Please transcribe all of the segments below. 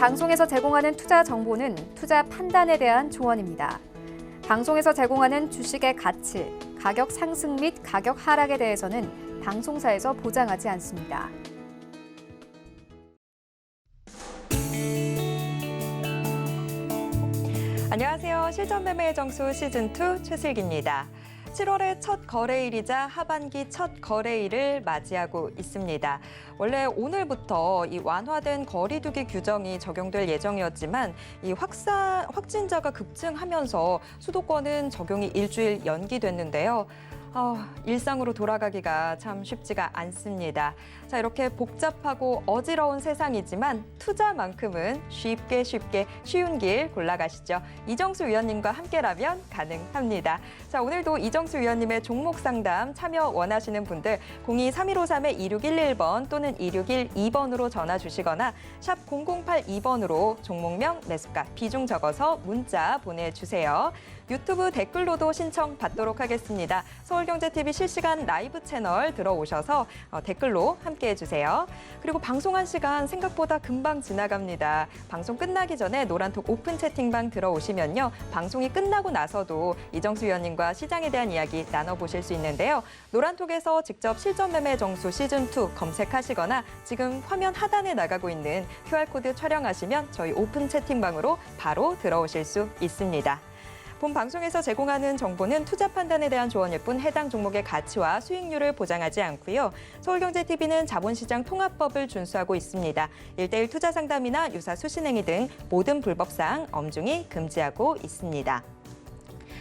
방송에서 제공하는 투자 정보는 투자 판단에 대한 조언입니다. 방송에서 제공하는 주식의 가치, 가격 상승 및 가격 하락에 대해서는 방송사에서 보장하지 않습니다. 안녕하세요. 실전매매의 정수 시즌2 최슬기입니다. 7월의 첫 거래일이자 하반기 첫 거래일을 맞이하고 있습니다. 원래 오늘부터 이 완화된 거리두기 규정이 적용될 예정이었지만 이 확진자가 급증하면서 수도권은 적용이 일주일 연기됐는데요. 일상으로 돌아가기가 참 쉽지가 않습니다. 자, 이렇게 복잡하고 어지러운 세상이지만 투자만큼은 쉽게 쉬운 길 골라가시죠. 이정수 위원님과 함께라면 가능합니다. 자, 오늘도 이정수 위원님의 종목 상담 참여 원하시는 분들 02-3153-2611번 또는 2612번으로 전화 주시거나 샵 0082번으로 종목명, 매수가, 비중 적어서 문자 보내주세요. 유튜브 댓글로도 신청 받도록 하겠습니다. 서울경제TV 실시간 라이브 채널 들어오셔서 댓글로 함께해 주세요. 그리고 방송한 시간 생각보다 금방 지나갑니다. 방송 끝나기 전에 노란톡 오픈 채팅방 들어오시면요. 방송이 끝나고 나서도 이정수 위원님과 시장에 대한 이야기 나눠보실 수 있는데요. 노란톡에서 직접 실전매매 정수 시즌2 검색하시거나 지금 화면 하단에 나가고 있는 QR코드 촬영하시면 저희 오픈 채팅방으로 바로 들어오실 수 있습니다. 본 방송에서 제공하는 정보는 투자 판단에 대한 조언일 뿐 해당 종목의 가치와 수익률을 보장하지 않고요. 서울경제TV는 자본시장 통합법을 준수하고 있습니다. 1:1 투자 상담이나 유사 수신행위 등 모든 불법사항 엄중히 금지하고 있습니다.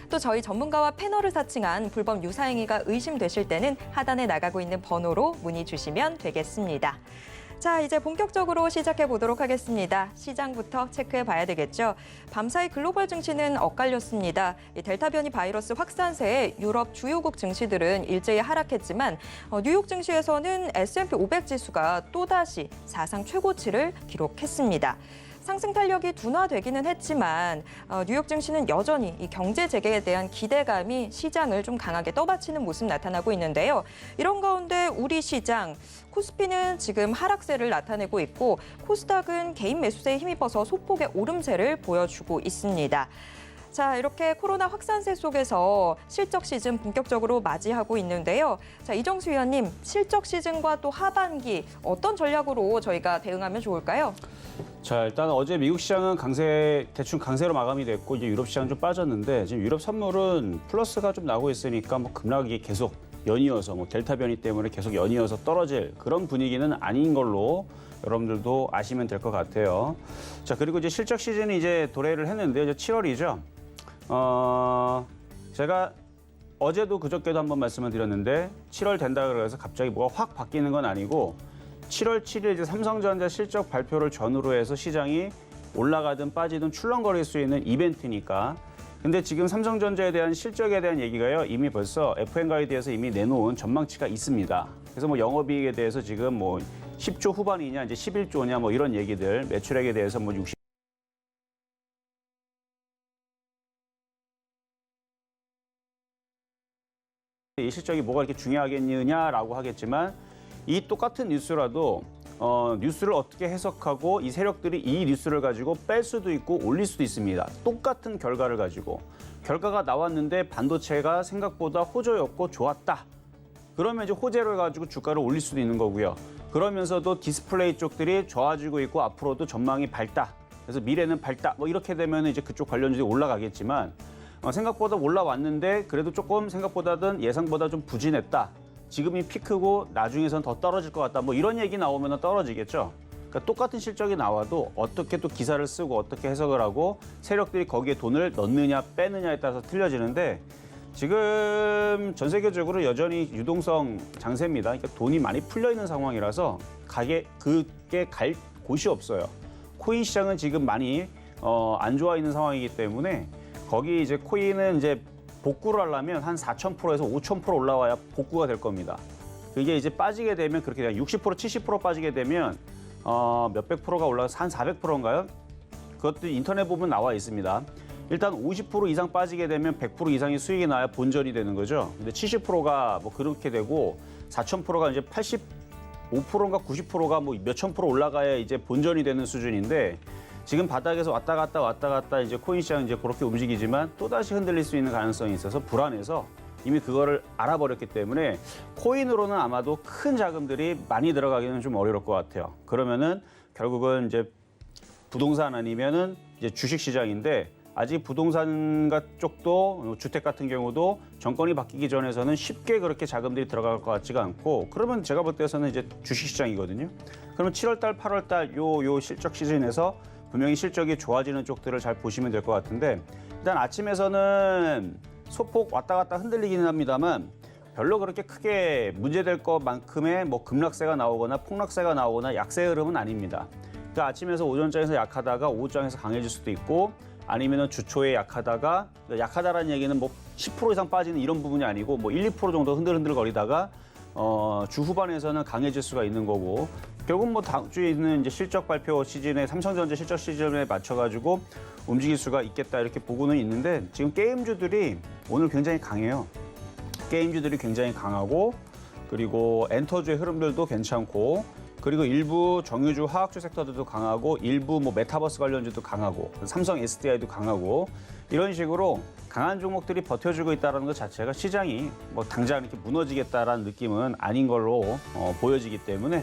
또 저희 전문가와 패널을 사칭한 불법 유사행위가 의심되실 때는 하단에 나가고 있는 번호로 문의 주시면 되겠습니다. 자, 이제 본격적으로 시작해 보도록 하겠습니다. 시장부터 체크해 봐야 되겠죠. 밤사이 글로벌 증시는 엇갈렸습니다. 이 델타 변이 바이러스 확산세에 유럽 주요국 증시들은 일제히 하락했지만 뉴욕 증시에서는 S&P 500 지수가 또다시 사상 최고치를 기록했습니다. 상승 탄력이 둔화되기는 했지만 뉴욕 증시는 여전히 이 경제 재개에 대한 기대감이 시장을 좀 강하게 떠받치는 모습 나타나고 있는데요. 이런 가운데 우리 시장 코스피는 지금 하락세를 나타내고 있고 코스닥은 개인 매수세에 힘입어서 소폭의 오름세를 보여주고 있습니다. 자, 이렇게 코로나 확산세 속에서 실적 시즌 본격적으로 맞이하고 있는데요. 자, 이정수 위원님, 실적 시즌과 또 하반기 어떤 전략으로 저희가 대응하면 좋을까요? 자, 일단 어제 미국 시장은 대충 강세로 마감이 됐고 이제 유럽 시장은 좀 빠졌는데 지금 유럽 선물은 플러스가 좀 나오고 있으니까 뭐 급락이 계속 연이어서 뭐 델타 변이 때문에 계속 연이어서 떨어질 그런 분위기는 아닌 걸로 여러분들도 아시면 될 것 같아요. 자, 그리고 이제 실적 시즌이 이제 도래를 했는데 이제 7월이죠. 제가 어제도 그저께도 한번 말씀을 드렸는데 7월 된다 그래서 갑자기 뭐가 확 바뀌는 건 아니고 7월 7일 이제 삼성전자 실적 발표를 전후로 해서 시장이 올라가든 빠지든 출렁거릴 수 있는 이벤트니까. 근데 지금 삼성전자에 대한 실적에 대한 얘기가요. 이미 벌써 FN가이드에서 이미 내놓은 전망치가 있습니다. 그래서 뭐 영업이익에 대해서 지금 뭐 10조 후반이냐 이제 11조냐 뭐 이런 얘기들, 매출액에 대해서 뭐 60. 이 실적이 뭐가 이렇게 중요하겠느냐라고 하겠지만 이 똑같은 뉴스라도 뉴스를 어떻게 해석하고 이 세력들이 이 뉴스를 가지고 뺄 수도 있고 올릴 수도 있습니다. 똑같은 결과를 가지고 결과가 나왔는데 반도체가 생각보다 호조였고 좋았다. 그러면 이제 호재를 가지고 주가를 올릴 수도 있는 거고요. 그러면서도 디스플레이 쪽들이 좋아지고 있고 앞으로도 전망이 밝다. 그래서 미래는 밝다. 뭐 이렇게 되면 이제 그쪽 관련주들이 올라가겠지만 생각보다 올라왔는데 그래도 조금 생각보다든 예상보다 좀 부진했다. 지금이 피크고 나중에선 더 떨어질 것 같다. 뭐 이런 얘기 나오면 떨어지겠죠. 그러니까 똑같은 실적이 나와도 어떻게 또 기사를 쓰고 어떻게 해석을 하고 세력들이 거기에 돈을 넣느냐 빼느냐에 따라서 틀려지는데 지금 전 세계적으로 여전히 유동성 장세입니다. 그러니까 돈이 많이 풀려 있는 상황이라서 그게 갈 곳이 없어요. 코인 시장은 지금 많이 안 좋아 있는 상황이기 때문에 거기 이제 코인은 이제 복구를 하려면 한 4,000%에서 5,000% 올라와야 복구가 될 겁니다. 그게 이제 빠지게 되면 그렇게 그냥 60%, 70% 빠지게 되면 몇백 프로가 올라가서 한 400%인가요? 그것도 인터넷 보면 나와 있습니다. 일단 50% 이상 빠지게 되면 100% 이상의 수익이 나야 본전이 되는 거죠. 근데 70%가 뭐 그렇게 되고 4,000%가 이제 85%인가 90%가 뭐 몇천 프로 올라가야 이제 본전이 되는 수준인데 지금 바닥에서 왔다 갔다 이제 코인 시장 이제 그렇게 움직이지만 또 다시 흔들릴 수 있는 가능성이 있어서 불안해서 이미 그거를 알아버렸기 때문에 코인으로는 아마도 큰 자금들이 많이 들어가기는 좀 어려울 것 같아요. 그러면은 결국은 이제 부동산 아니면은 이제 주식 시장인데 아직 부동산 쪽도 주택 같은 경우도 정권이 바뀌기 전에서는 쉽게 그렇게 자금들이 들어갈 것 같지가 않고 그러면 제가 볼 때에서는 이제 주식 시장이거든요. 그러면 7월달, 8월달 요 실적 시즌에서 분명히 실적이 좋아지는 쪽들을 잘 보시면 될 것 같은데 일단 아침에서는 소폭 왔다 갔다 흔들리기는 합니다만 별로 그렇게 크게 문제될 것만큼의 뭐 급락세가 나오거나 폭락세가 나오거나 약세 흐름은 아닙니다. 그러니까 아침에서 오전장에서 약하다가 오후장에서 강해질 수도 있고 아니면은 주초에 약하다라는 얘기는 뭐 10% 이상 빠지는 이런 부분이 아니고 뭐 1, 2% 정도 흔들흔들 거리다가 주 후반에서는 강해질 수가 있는 거고 결국 뭐 다음 주에 있는 이제 실적 발표 시즌에 삼성전자 실적 시즌에 맞춰가지고 움직일 수가 있겠다 이렇게 보고는 있는데 지금 게임주들이 오늘 굉장히 강해요. 게임주들이 굉장히 강하고 그리고 엔터주의 흐름들도 괜찮고 그리고 일부 정유주 화학주 섹터들도 강하고 일부 뭐 메타버스 관련주도 강하고 삼성 SDI도 강하고 이런 식으로 강한 종목들이 버텨주고 있다는 것 자체가 시장이 뭐 당장 이렇게 무너지겠다라는 느낌은 아닌 걸로 보여지기 때문에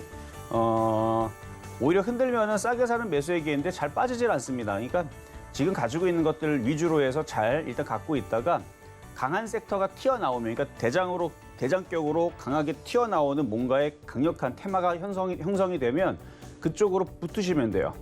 오히려 흔들면은 싸게 사는 매수액인데 잘 빠지질 않습니다. 그러니까 지금 가지고 있는 것들 위주로 해서 잘 일단 갖고 있다가 강한 섹터가 튀어나오면 그러니까 대장격으로 강하게 튀어나오는 뭔가의 강력한 테마가 형성이 되면 그쪽으로 붙으시면 돼요.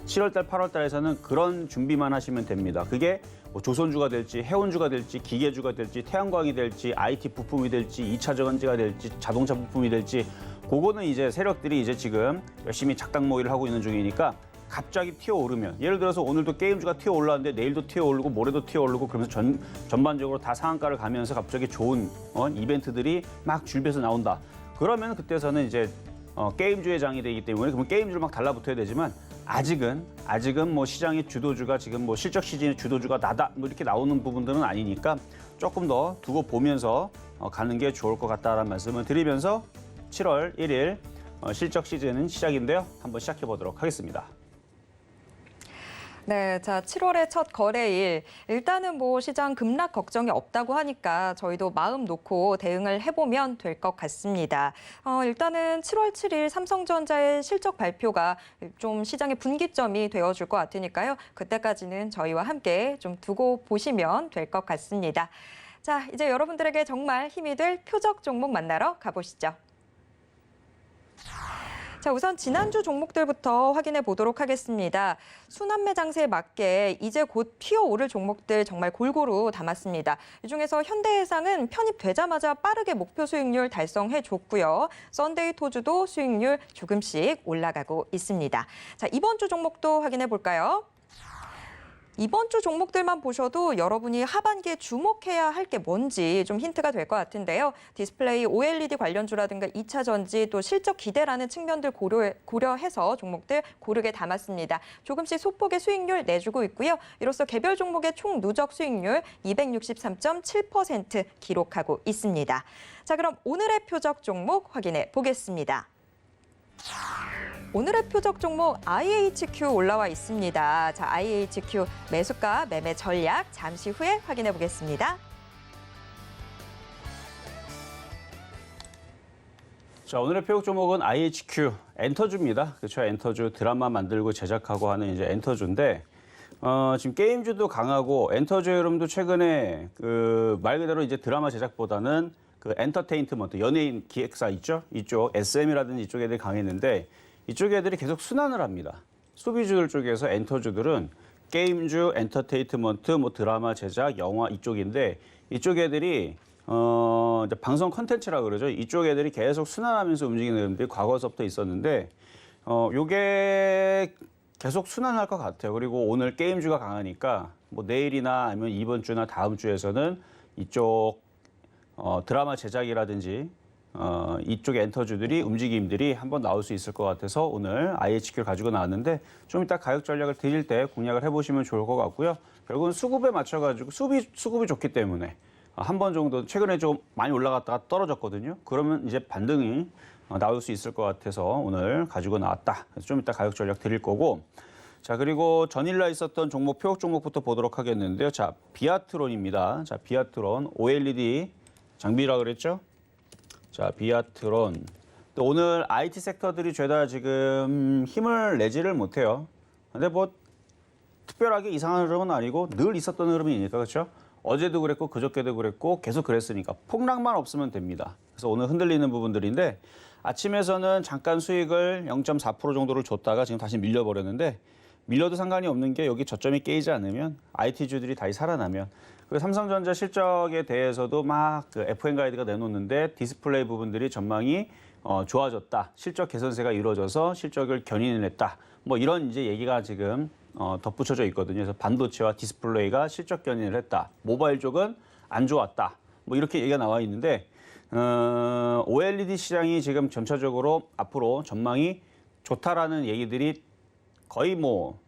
7월달, 8월달에서는 그런 준비만 하시면 됩니다. 그게 뭐 조선주가 될지, 해운주가 될지, 기계주가 될지, 태양광이 될지, IT 부품이 될지, 2차 전지가 될지, 자동차 부품이 될지 그거는 이제 세력들이 이제 지금 열심히 작당 모의를 하고 있는 중이니까 갑자기 튀어오르면 예를 들어서 오늘도 게임주가 튀어올랐는데 내일도 튀어오르고 모레도 튀어오르고 그러면서 전반적으로 다 상한가를 가면서 갑자기 좋은 이벤트들이 막 줄비에서 나온다. 그러면 그때서는 이제 게임주의 장이 되기 때문에 그러면 게임주를 막 달라붙어야 되지만 아직은 뭐 시장의 주도주가 지금 뭐 실적 시즌의 주도주가 나다 뭐 이렇게 나오는 부분들은 아니니까 조금 더 두고 보면서 가는 게 좋을 것 같다라는 말씀을 드리면서 7월 1일 실적 시즌은 시작인데요. 한번 시작해 보도록 하겠습니다. 네, 자, 7월의 첫 거래일. 일단은 뭐 시장 급락 걱정이 없다고 하니까 저희도 마음 놓고 대응을 해보면 될 것 같습니다. 일단은 7월 7일 삼성전자의 실적 발표가 좀 시장의 분기점이 되어줄 것 같으니까요. 그때까지는 저희와 함께 좀 두고 보시면 될 것 같습니다. 자, 이제 여러분들에게 정말 힘이 될 표적 종목 만나러 가보시죠. 자, 우선 지난주 종목들부터 확인해 보도록 하겠습니다. 순환 매장세에 맞게 이제 곧 튀어오를 종목들 정말 골고루 담았습니다. 이 중에서 현대해상은 편입되자마자 빠르게 목표 수익률 달성해 줬고요. 썬데이 토주도 수익률 조금씩 올라가고 있습니다. 자, 이번 주 종목도 확인해 볼까요? 이번 주 종목들만 보셔도 여러분이 하반기에 주목해야 할 게 뭔지 좀 힌트가 될 것 같은데요. 디스플레이, OLED 관련주라든가 2차 전지 또 실적 기대라는 측면들 고려해서 종목들 고르게 담았습니다. 조금씩 소폭의 수익률 내주고 있고요. 이로써 개별 종목의 총 누적 수익률 263.7% 기록하고 있습니다. 자, 그럼 오늘의 표적 종목 확인해 보겠습니다. 오늘의 표적 종목 IHQ 올라와 있습니다. 자, IHQ 매수가, 매매 전략 잠시 후에 확인해 보겠습니다. 자, 오늘의 표적 종목은 IHQ 엔터주입니다. 그렇죠? 엔터주 드라마 만들고 제작하고 하는 이제 엔터주인데 지금 게임주도 강하고 엔터주의 흐름도 최근에 그 말 그대로 이제 드라마 제작보다는 그 엔터테인먼트 연예인 기획사 있죠? 이쪽 SM이라든지 이쪽 애들이 강했는데 이쪽 애들이 계속 순환을 합니다. 소비주들 쪽에서 엔터주들은 게임주, 엔터테인먼트, 뭐 드라마 제작, 영화 이쪽인데 이쪽 애들이 이제 방송 컨텐츠라 그러죠. 이쪽 애들이 계속 순환하면서 움직이는 애들이 과거서부터 있었는데 요게 계속 순환할 것 같아요. 그리고 오늘 게임주가 강하니까 뭐 내일이나 아니면 이번 주나 다음 주에서는 이쪽 드라마 제작이라든지 이쪽의 엔터주들이 움직임들이 한번 나올 수 있을 것 같아서 오늘 IHQ를 가지고 나왔는데 좀 이따 가격 전략을 드릴 때 공략을 해보시면 좋을 것 같고요. 결국은 수급에 맞춰가지고 수급이 좋기 때문에 한 번 정도 최근에 좀 많이 올라갔다가 떨어졌거든요. 그러면 이제 반등이 나올 수 있을 것 같아서 오늘 가지고 나왔다. 그래서 좀 이따 가격 전략 드릴 거고 자, 그리고 전일날 있었던 종목, 표적 종목부터 보도록 하겠는데요. 자, 비아트론입니다. 자, 비아트론, OLED 장비라 그랬죠? 자, 비아트론. 또 오늘 IT 섹터들이 죄다 지금 힘을 내지를 못해요. 근데 뭐 특별하게 이상한 흐름은 아니고 늘 있었던 흐름이니까 그렇죠? 어제도 그랬고 그저께도 그랬고 계속 그랬으니까 폭락만 없으면 됩니다. 그래서 오늘 흔들리는 부분들인데 아침에서는 잠깐 수익을 0.4% 정도를 줬다가 지금 다시 밀려버렸는데 밀려도 상관이 없는 게 여기 저점이 깨지지 않으면 IT주들이 다시 살아나면 그리고 삼성전자 실적에 대해서도 막 그 FN 가이드가 내놓는데 디스플레이 부분들이 전망이 좋아졌다. 실적 개선세가 이루어져서 실적을 견인을 했다. 뭐 이런 이제 얘기가 지금 덧붙여져 있거든요. 그래서 반도체와 디스플레이가 실적 견인을 했다. 모바일 쪽은 안 좋았다. 뭐 이렇게 얘기가 나와 있는데 OLED 시장이 지금 전체적으로 앞으로 전망이 좋다라는 얘기들이 거의 뭐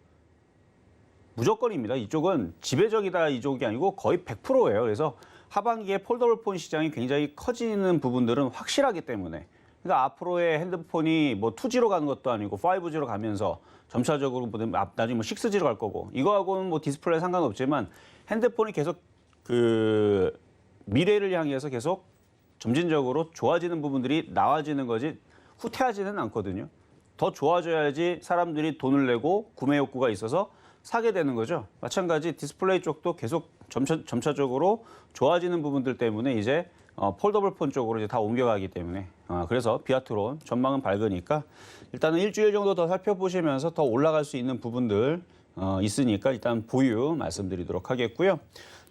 무조건입니다. 이쪽은 지배적이다 이쪽이 아니고 거의 100%예요. 그래서 하반기에 폴더블 폰 시장이 굉장히 커지는 부분들은 확실하기 때문에 그러니까 앞으로의 핸드폰이 뭐 2G로 가는 것도 아니고 5G로 가면서 점차적으로 나중에 뭐 6G로 갈 거고 이거하고는 뭐 디스플레이 상관없지만 핸드폰이 계속 그 미래를 향해서 계속 점진적으로 좋아지는 부분들이 나와지는 거지 후퇴하지는 않거든요. 더 좋아져야지 사람들이 돈을 내고 구매 욕구가 있어서 사게 되는 거죠. 마찬가지 디스플레이 쪽도 계속 점차적으로 좋아지는 부분들 때문에 이제 폴더블 폰 쪽으로 이제 다 옮겨가기 때문에 그래서 비아트론 전망은 밝으니까 일단은 일주일 정도 더 살펴보시면서 더 올라갈 수 있는 부분들 있으니까 일단 보유 말씀드리도록 하겠고요.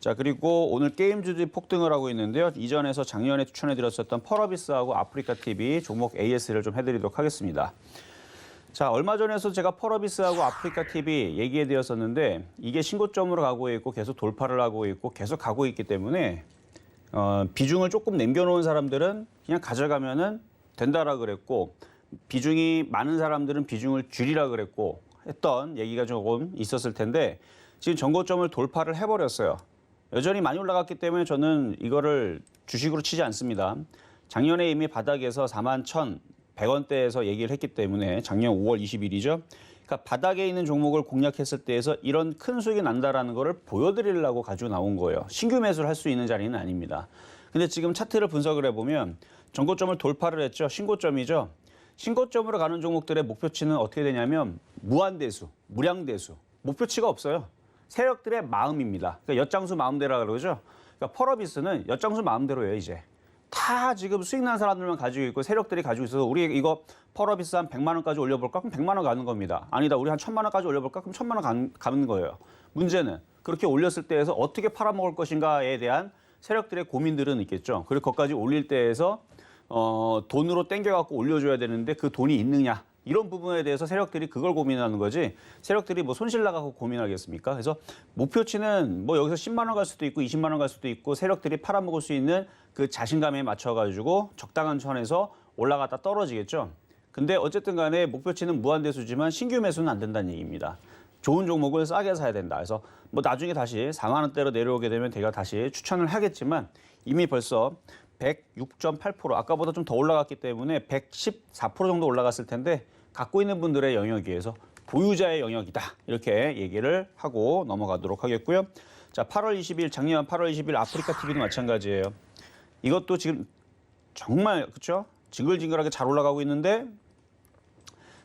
자, 그리고 오늘 게임주들이 폭등을 하고 있는데요. 이전에서 작년에 추천해드렸었던 펄어비스하고 아프리카TV 종목 AS를 좀 해드리도록 하겠습니다. 자, 얼마 전에도 제가 펄어비스하고 아프리카TV 얘기해드렸었는데 이게 신고점으로 가고 있고 계속 돌파를 하고 있고 계속 가고 있기 때문에 비중을 조금 남겨놓은 사람들은 그냥 가져가면은 된다라 그랬고 비중이 많은 사람들은 비중을 줄이라 그랬고 했던 얘기가 조금 있었을 텐데 지금 전고점을 돌파를 해버렸어요. 여전히 많이 올라갔기 때문에 저는 이거를 주식으로 치지 않습니다. 작년에 이미 바닥에서 41,100원대에서 얘기를 했기 때문에 작년 5월 20일이죠. 그러니까 바닥에 있는 종목을 공략했을 때에서 이런 큰 수익이 난다라는 거를 보여드리려고 가지고 나온 거예요. 신규 매수를 할 수 있는 자리는 아닙니다. 근데 지금 차트를 분석을 해보면 전고점을 돌파를 했죠. 신고점이죠. 신고점으로 가는 종목들의 목표치는 어떻게 되냐면 무한대수, 무량대수. 목표치가 없어요. 세력들의 마음입니다. 그러니까 엿장수 마음대로라 그러죠. 그러니까 펄어비스는 엿장수 마음대로예요, 이제. 다 지금 수익 난 사람들만 가지고 있고 세력들이 가지고 있어서 우리 이거 펄어비스 한 100만 원까지 올려볼까? 그럼 100만 원 가는 겁니다. 아니다, 우리 한 1000만 원까지 올려볼까? 그럼 1000만 원 가는 거예요. 문제는 그렇게 올렸을 때에서 어떻게 팔아먹을 것인가에 대한 세력들의 고민들은 있겠죠. 그리고 거기까지 올릴 때에서 돈으로 땡겨갖고 올려줘야 되는데 그 돈이 있느냐. 이런 부분에 대해서 세력들이 그걸 고민하는 거지 세력들이 뭐 손실 나가고 고민하겠습니까? 그래서 목표치는 뭐 여기서 10만 원 갈 수도 있고 20만 원 갈 수도 있고 세력들이 팔아먹을 수 있는 그 자신감에 맞춰가지고 적당한 선에서 올라갔다 떨어지겠죠. 근데 어쨌든 간에 목표치는 무한대수지만 신규 매수는 안 된다는 얘기입니다. 좋은 종목을 싸게 사야 된다. 그래서 뭐 나중에 다시 4만 원대로 내려오게 되면 제가 다시 추천을 하겠지만 이미 벌써 106.8% 아까보다 좀 더 올라갔기 때문에 114% 정도 올라갔을 텐데 갖고 있는 분들의 영역에서 보유자의 영역이다. 이렇게 얘기를 하고 넘어가도록 하겠고요. 자, 8월 20일 작년 8월 20일 아프리카TV도 마찬가지예요. 이것도 지금 정말 그렇죠? 징글징글하게 잘 올라가고 있는데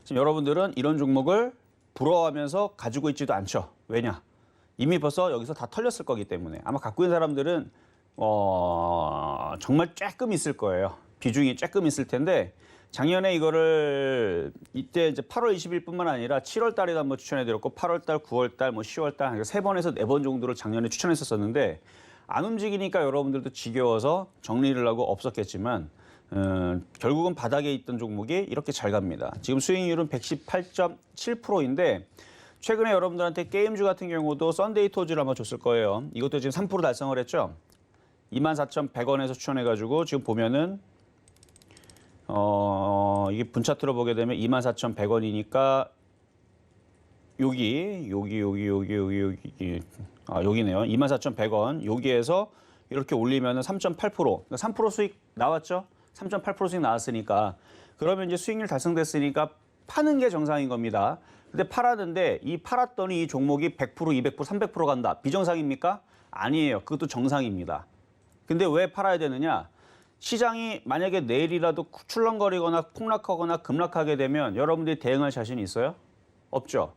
지금 여러분들은 이런 종목을 부러워하면서 가지고 있지도 않죠. 왜냐? 이미 벌써 여기서 다 털렸을 거기 때문에 아마 갖고 있는 사람들은 정말 조금 있을 거예요. 비중이 조금 있을 텐데 작년에 이거를 이때 이제 8월 20일뿐만 아니라 7월 달에도 한번 추천해드렸고 8월 달, 9월 달, 뭐 10월 달 3번에서 4번 정도를 작년에 추천했었는데 안 움직이니까 여러분들도 지겨워서 정리를 하고 없었겠지만 결국은 바닥에 있던 종목이 이렇게 잘 갑니다. 지금 수익률은 118.7%인데 최근에 여러분들한테 게임주 같은 경우도 썬데이 토즈를 아마 줬을 거예요. 이것도 지금 3% 달성을 했죠. 24,100원에서 추천해가지고 지금 보면은 이게 분차트로 보게 되면 24,100원이니까 여기네요. 24,100원 여기에서 이렇게 올리면은 3.8% 그러니까 3% 수익 나왔죠. 3.8% 수익 나왔으니까 그러면 이제 수익률 달성됐으니까 파는 게 정상인 겁니다. 근데 팔았는데 이 팔았더니 이 종목이 100%, 200%, 300% 간다. 비정상입니까? 아니에요. 그것도 정상입니다. 근데 왜 팔아야 되느냐? 시장이 만약에 내일이라도 출렁거리거나 폭락하거나 급락하게 되면 여러분들이 대응할 자신이 있어요? 없죠.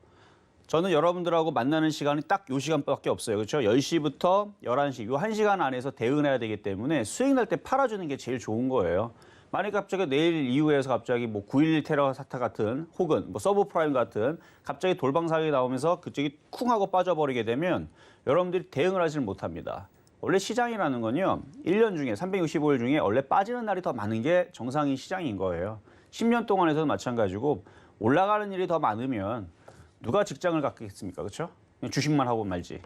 저는 여러분들하고 만나는 시간이 딱 요 시간밖에 없어요. 그렇죠? 10시부터 11시, 요 1시간 안에서 대응해야 되기 때문에 수익 날 때 팔아주는 게 제일 좋은 거예요. 만약 갑자기 내일 이후에서 갑자기 뭐 9.11 테러 사태 같은 혹은 뭐 서브프라임 같은 갑자기 돌방사격이 나오면서 그쪽이 쿵 하고 빠져버리게 되면 여러분들이 대응을 하지를 못합니다. 원래 시장이라는 건요. 1년 중에 365일 중에 원래 빠지는 날이 더 많은 게 정상인 시장인 거예요. 10년 동안에서도 마찬가지고 올라가는 일이 더 많으면 누가 직장을 갖겠습니까? 그렇죠? 주식만 하고 말지.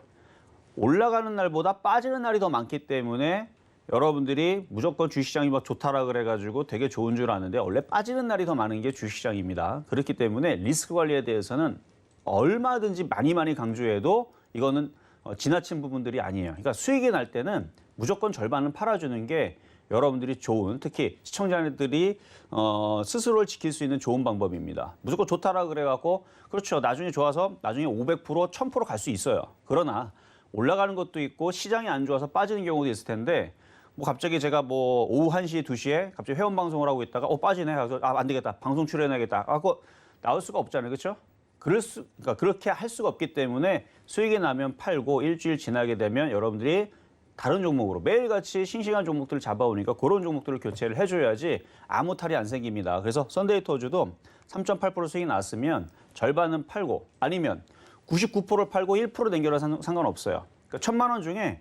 올라가는 날보다 빠지는 날이 더 많기 때문에 여러분들이 무조건 주식시장이 막 좋다라 그래가지고 되게 좋은 줄 아는데 원래 빠지는 날이 더 많은 게 주식시장입니다. 그렇기 때문에 리스크 관리에 대해서는 얼마든지 많이 강조해도 이거는 지나친 부분들이 아니에요. 그러니까 수익이 날 때는 무조건 절반은 팔아주는 게 여러분들이 좋은, 특히 시청자들이 스스로를 지킬 수 있는 좋은 방법입니다. 무조건 좋다라 그래갖고 그렇죠. 나중에 좋아서 나중에 500%, 1000% 갈 수 있어요. 그러나 올라가는 것도 있고 시장이 안 좋아서 빠지는 경우도 있을 텐데 뭐 갑자기 제가 뭐 오후 1시, 2시에 갑자기 회원 방송을 하고 있다가 빠지네. 그래서 안 되겠다. 방송 출연해야겠다. 하고 나올 수가 없잖아요. 그렇죠? 그러니까 그렇게 할 수가 없기 때문에 수익이 나면 팔고 일주일 지나게 되면 여러분들이 다른 종목으로 매일같이 싱싱한 종목들을 잡아오니까 그런 종목들을 교체를 해줘야지 아무 탈이 안 생깁니다. 그래서 썬데이 토주도 3.8% 수익이 났으면 절반은 팔고 아니면 99%를 팔고 1% 남겨라 상관없어요. 그러니까 1,000만 원 중에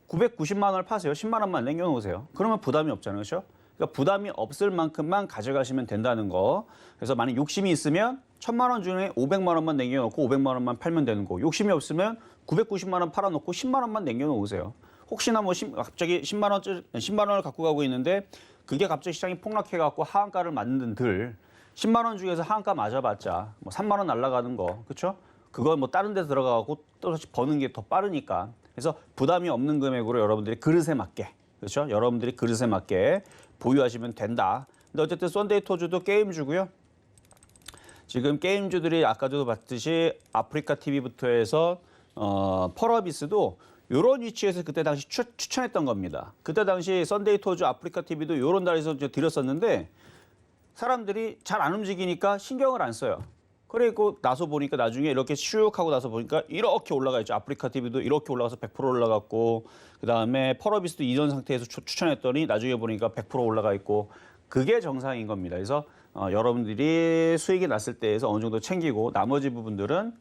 990만 원을 파세요. 10만 원만 남겨놓으세요. 그러면 부담이 없잖아요. 그렇죠? 그러니까 부담이 없을 만큼만 가져가시면 된다는 거. 그래서 만약 욕심이 있으면 1,000만 원 중에 500만 원만 남겨놓고 500만 원만 팔면 되는 거. 욕심이 없으면 990만 원 팔아놓고 10만 원만 남겨놓으세요. 혹시나 뭐 갑자기 10만 원을 갖고 가고 있는데 그게 갑자기 시장이 폭락해갖고 하한가를 맞는들 10만 원 중에서 하한가 맞아봤자 뭐 3만 원 날아가는 거. 그렇죠? 그거 뭐 다른 데 들어가고 또 버는 게 더 빠르니까. 그래서 부담이 없는 금액으로 여러분들이 그릇에 맞게, 그렇죠? 여러분들이 그릇에 맞게 보유하시면 된다. 근데 어쨌든 썬데이 토주도 게임주고요. 지금 게임주들이 아까도 봤듯이 아프리카 TV부터 해서 펄어비스도 이런 위치에서 그때 당시 추천했던 겁니다. 그때 당시 썬데이 토주 아프리카 TV도 이런 달에서 드렸었는데 사람들이 잘 안 움직이니까 신경을 안 써요. 그리고 나서 보니까 나중에 이렇게 슉 하고 나서 보니까 이렇게 올라가 있죠. 아프리카 TV도 이렇게 올라가서 100% 올라갔고 그다음에 펄어비스도 이런 상태에서 추천했더니 나중에 보니까 100% 올라가 있고 그게 정상인 겁니다. 그래서 여러분들이 수익이 났을 때에서 어느 정도 챙기고 나머지 부분들은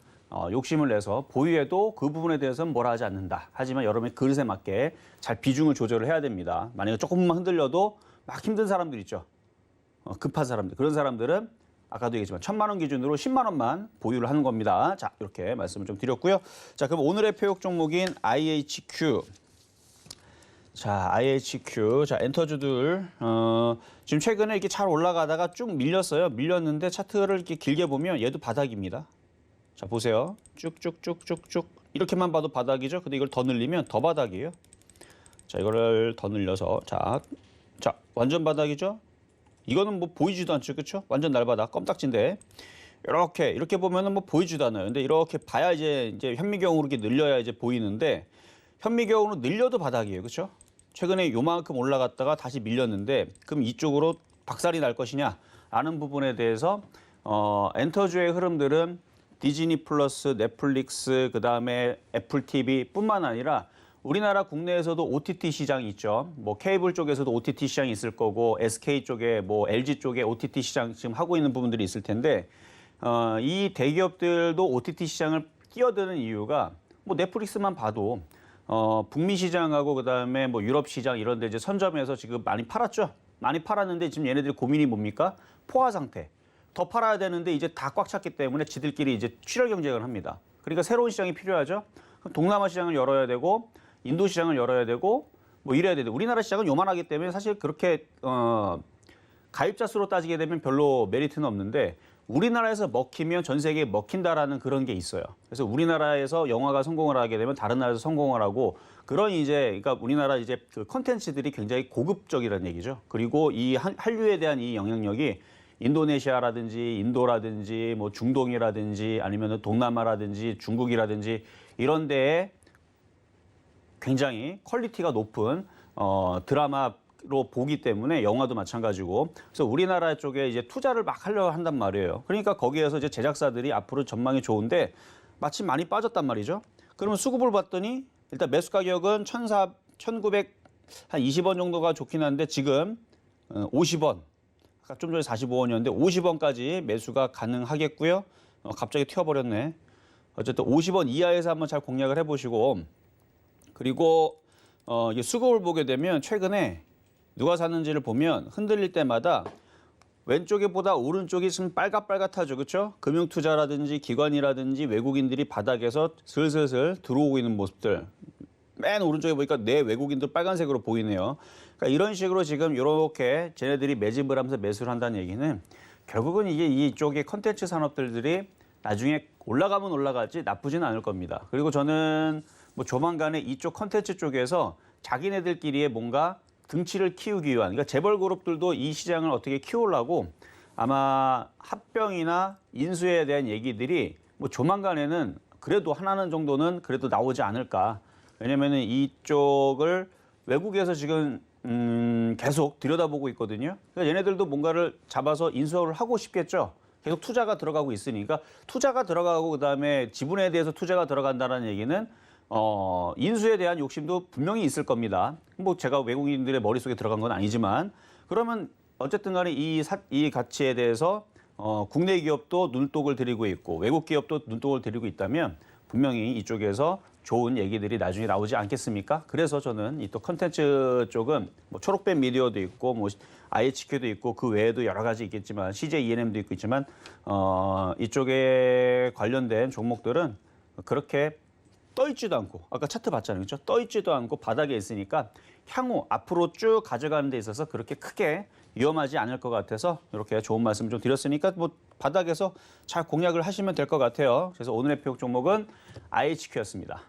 욕심을 내서 보유해도 그 부분에 대해서는 뭐라 하지 않는다. 하지만 여러분의 그릇에 맞게 잘 비중을 조절을 해야 됩니다. 만약에 조금만 흔들려도 막 힘든 사람들 있죠. 급한 사람들. 그런 사람들은 아까도 얘기했지만 1,000만 원 기준으로 10만 원만 보유를 하는 겁니다. 자, 이렇게 말씀을 좀 드렸고요. 자, 그럼 오늘의 표역 종목인 IHQ. 자, IHQ. 자, 엔터주들. 지금 최근에 이렇게 잘 올라가다가 쭉 밀렸어요. 밀렸는데 차트를 이렇게 길게 보면 얘도 바닥입니다. 자, 보세요. 쭉쭉쭉쭉쭉. 이렇게만 봐도 바닥이죠. 근데 이걸 더 늘리면 더 바닥이에요. 자, 이거를 더 늘려서. 자, 완전 바닥이죠? 이거는 뭐 보이지도 않죠. 그렇죠? 완전 날바닥. 껌딱지인데. 이렇게 보면은 뭐 보이지도 않아요. 근데 이렇게 봐야 이제 현미경으로 이렇게 늘려야 이제 보이는데 현미경으로 늘려도 바닥이에요. 그렇죠? 최근에 요만큼 올라갔다가 다시 밀렸는데 그럼 이쪽으로 박살이 날 것이냐? 라는 부분에 대해서 엔터주의 흐름들은 디즈니 플러스, 넷플릭스, 그다음에 애플 TV뿐만 아니라 우리나라 국내에서도 OTT 시장이 있죠. 뭐 케이블 쪽에서도 OTT 시장이 있을 거고 SK 쪽에 뭐 LG 쪽에 OTT 시장 지금 하고 있는 부분들이 있을 텐데 이 대기업들도 OTT 시장을 끼어드는 이유가 뭐 넷플릭스만 봐도 북미 시장하고 그다음에 뭐 유럽 시장 이런 데 이제 선점해서 지금 많이 팔았죠. 많이 팔았는데 지금 얘네들 고민이 뭡니까? 포화 상태. 더 팔아야 되는데 이제 다 꽉 찼기 때문에 지들끼리 이제 출혈 경쟁을 합니다. 그러니까 새로운 시장이 필요하죠. 동남아 시장을 열어야 되고 인도 시장을 열어야 되고 뭐 이래야 되는데 우리나라 시장은 요만하기 때문에 사실 그렇게 가입자 수로 따지게 되면 별로 메리트는 없는데 우리나라에서 먹히면 전 세계에 먹힌다라는 그런 게 있어요. 그래서 우리나라에서 영화가 성공을 하게 되면 다른 나라에서 성공을 하고 그런 이제 그러니까 우리나라 이제 그 컨텐츠들이 굉장히 고급적이라는 얘기죠. 그리고 이 한류에 대한 이 영향력이 인도네시아라든지 인도라든지 뭐 중동이라든지 아니면 동남아라든지 중국이라든지 이런 데에 굉장히 퀄리티가 높은 드라마로 보기 때문에 영화도 마찬가지고 그래서 우리나라 쪽에 이제 투자를 막 하려고 한단 말이에요. 그러니까 거기에서 이제 제작사들이 앞으로 전망이 좋은데 마침 많이 빠졌단 말이죠. 그러면 수급을 봤더니 일단 매수 가격은 1920원 정도가 좋긴 한데 지금 50원, 아까 좀 전에 45원이었는데 50원까지 매수가 가능하겠고요. 갑자기 튀어버렸네. 어쨌든 50원 이하에서 한번 잘 공략을 해보시고 그리고 이게 수급을 보게 되면 최근에 누가 샀는지를 보면 흔들릴 때마다 왼쪽에 보다 오른쪽이 좀 빨갛빨갛하죠. 그렇죠? 금융투자라든지 기관이라든지 외국인들이 바닥에서 슬슬슬 들어오고 있는 모습들. 맨 오른쪽에 보니까 내 외국인들 빨간색으로 보이네요. 그러니까 이런 식으로 지금 이렇게 쟤네들이 매집을 하면서 매수를 한다는 얘기는 결국은 이게 이쪽의 컨텐츠 산업들이 나중에 올라가면 올라가지 나쁘지는 않을 겁니다. 그리고 저는 뭐 조만간에 이쪽 컨텐츠 쪽에서 자기네들끼리의 뭔가 등치를 키우기 위한, 그러니까 재벌 그룹들도 이 시장을 어떻게 키우려고 아마 합병이나 인수에 대한 얘기들이 뭐 조만간에는 그래도 하나는 정도는 그래도 나오지 않을까. 왜냐면은 이쪽을 외국에서 지금 계속 들여다보고 있거든요. 그러니까 얘네들도 뭔가를 잡아서 인수를 하고 싶겠죠. 계속 투자가 들어가고 있으니까 투자가 들어가고 그다음에 지분에 대해서 투자가 들어간다는 얘기는 인수에 대한 욕심도 분명히 있을 겁니다. 뭐 제가 외국인들의 머릿속에 들어간 건 아니지만 그러면 어쨌든 간에 이 가치에 대해서 국내 기업도 눈독을 들이고 있고 외국 기업도 눈독을 들이고 있다면 분명히 이쪽에서 좋은 얘기들이 나중에 나오지 않겠습니까? 그래서 저는 이 또 컨텐츠 쪽은 뭐 초록빛 미디어도 있고 뭐 IHQ도 있고 그 외에도 여러 가지 있겠지만 CJ ENM도 있지만 이쪽에 관련된 종목들은 그렇게 떠있지도 않고 아까 차트 봤잖아요. 그렇죠? 떠있지도 않고 바닥에 있으니까 향후 앞으로 쭉 가져가는 데 있어서 그렇게 크게 위험하지 않을 것 같아서 이렇게 좋은 말씀 좀 드렸으니까 뭐 바닥에서 잘 공략을 하시면 될 것 같아요. 그래서 오늘의 표적 종목은 IHQ였습니다.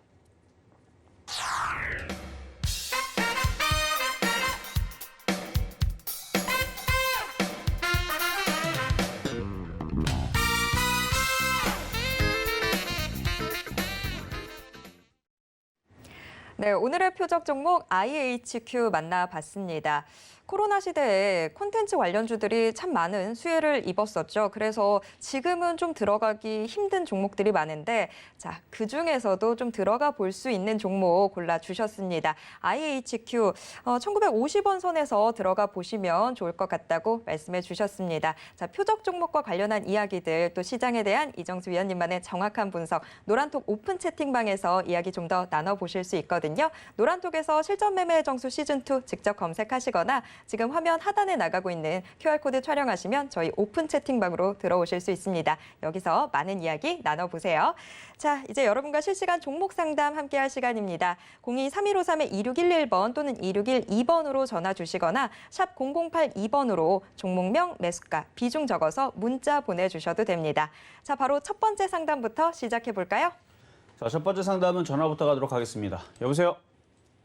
네, 오늘의 표적 종목 IHQ 만나봤습니다. 코로나 시대에 콘텐츠 관련주들이 참 많은 수혜를 입었었죠. 그래서 지금은 좀 들어가기 힘든 종목들이 많은데 자, 그중에서도 좀 들어가 볼 수 있는 종목 골라주셨습니다. IHQ 1950원 선에서 들어가 보시면 좋을 것 같다고 말씀해 주셨습니다. 자, 표적 종목과 관련한 이야기들 또 시장에 대한 이정수 위원님만의 정확한 분석 노란톡 오픈 채팅방에서 이야기 좀 더 나눠보실 수 있거든요. 노란톡에서 실전 매매 정수 시즌2 직접 검색하시거나 지금 화면 하단에 나가고 있는 QR코드 촬영하시면 저희 오픈 채팅방으로 들어오실 수 있습니다. 여기서 많은 이야기 나눠보세요. 자, 이제 여러분과 실시간 종목 상담 함께할 시간입니다. 02-3153-2611번 또는 2612번으로 전화 주시거나 샵 0082번으로 종목명, 매수가, 비중 적어서 문자 보내주셔도 됩니다. 자, 바로 첫 번째 상담부터 시작해 볼까요? 자, 첫 번째 상담은 전화부터 가도록 하겠습니다. 여보세요?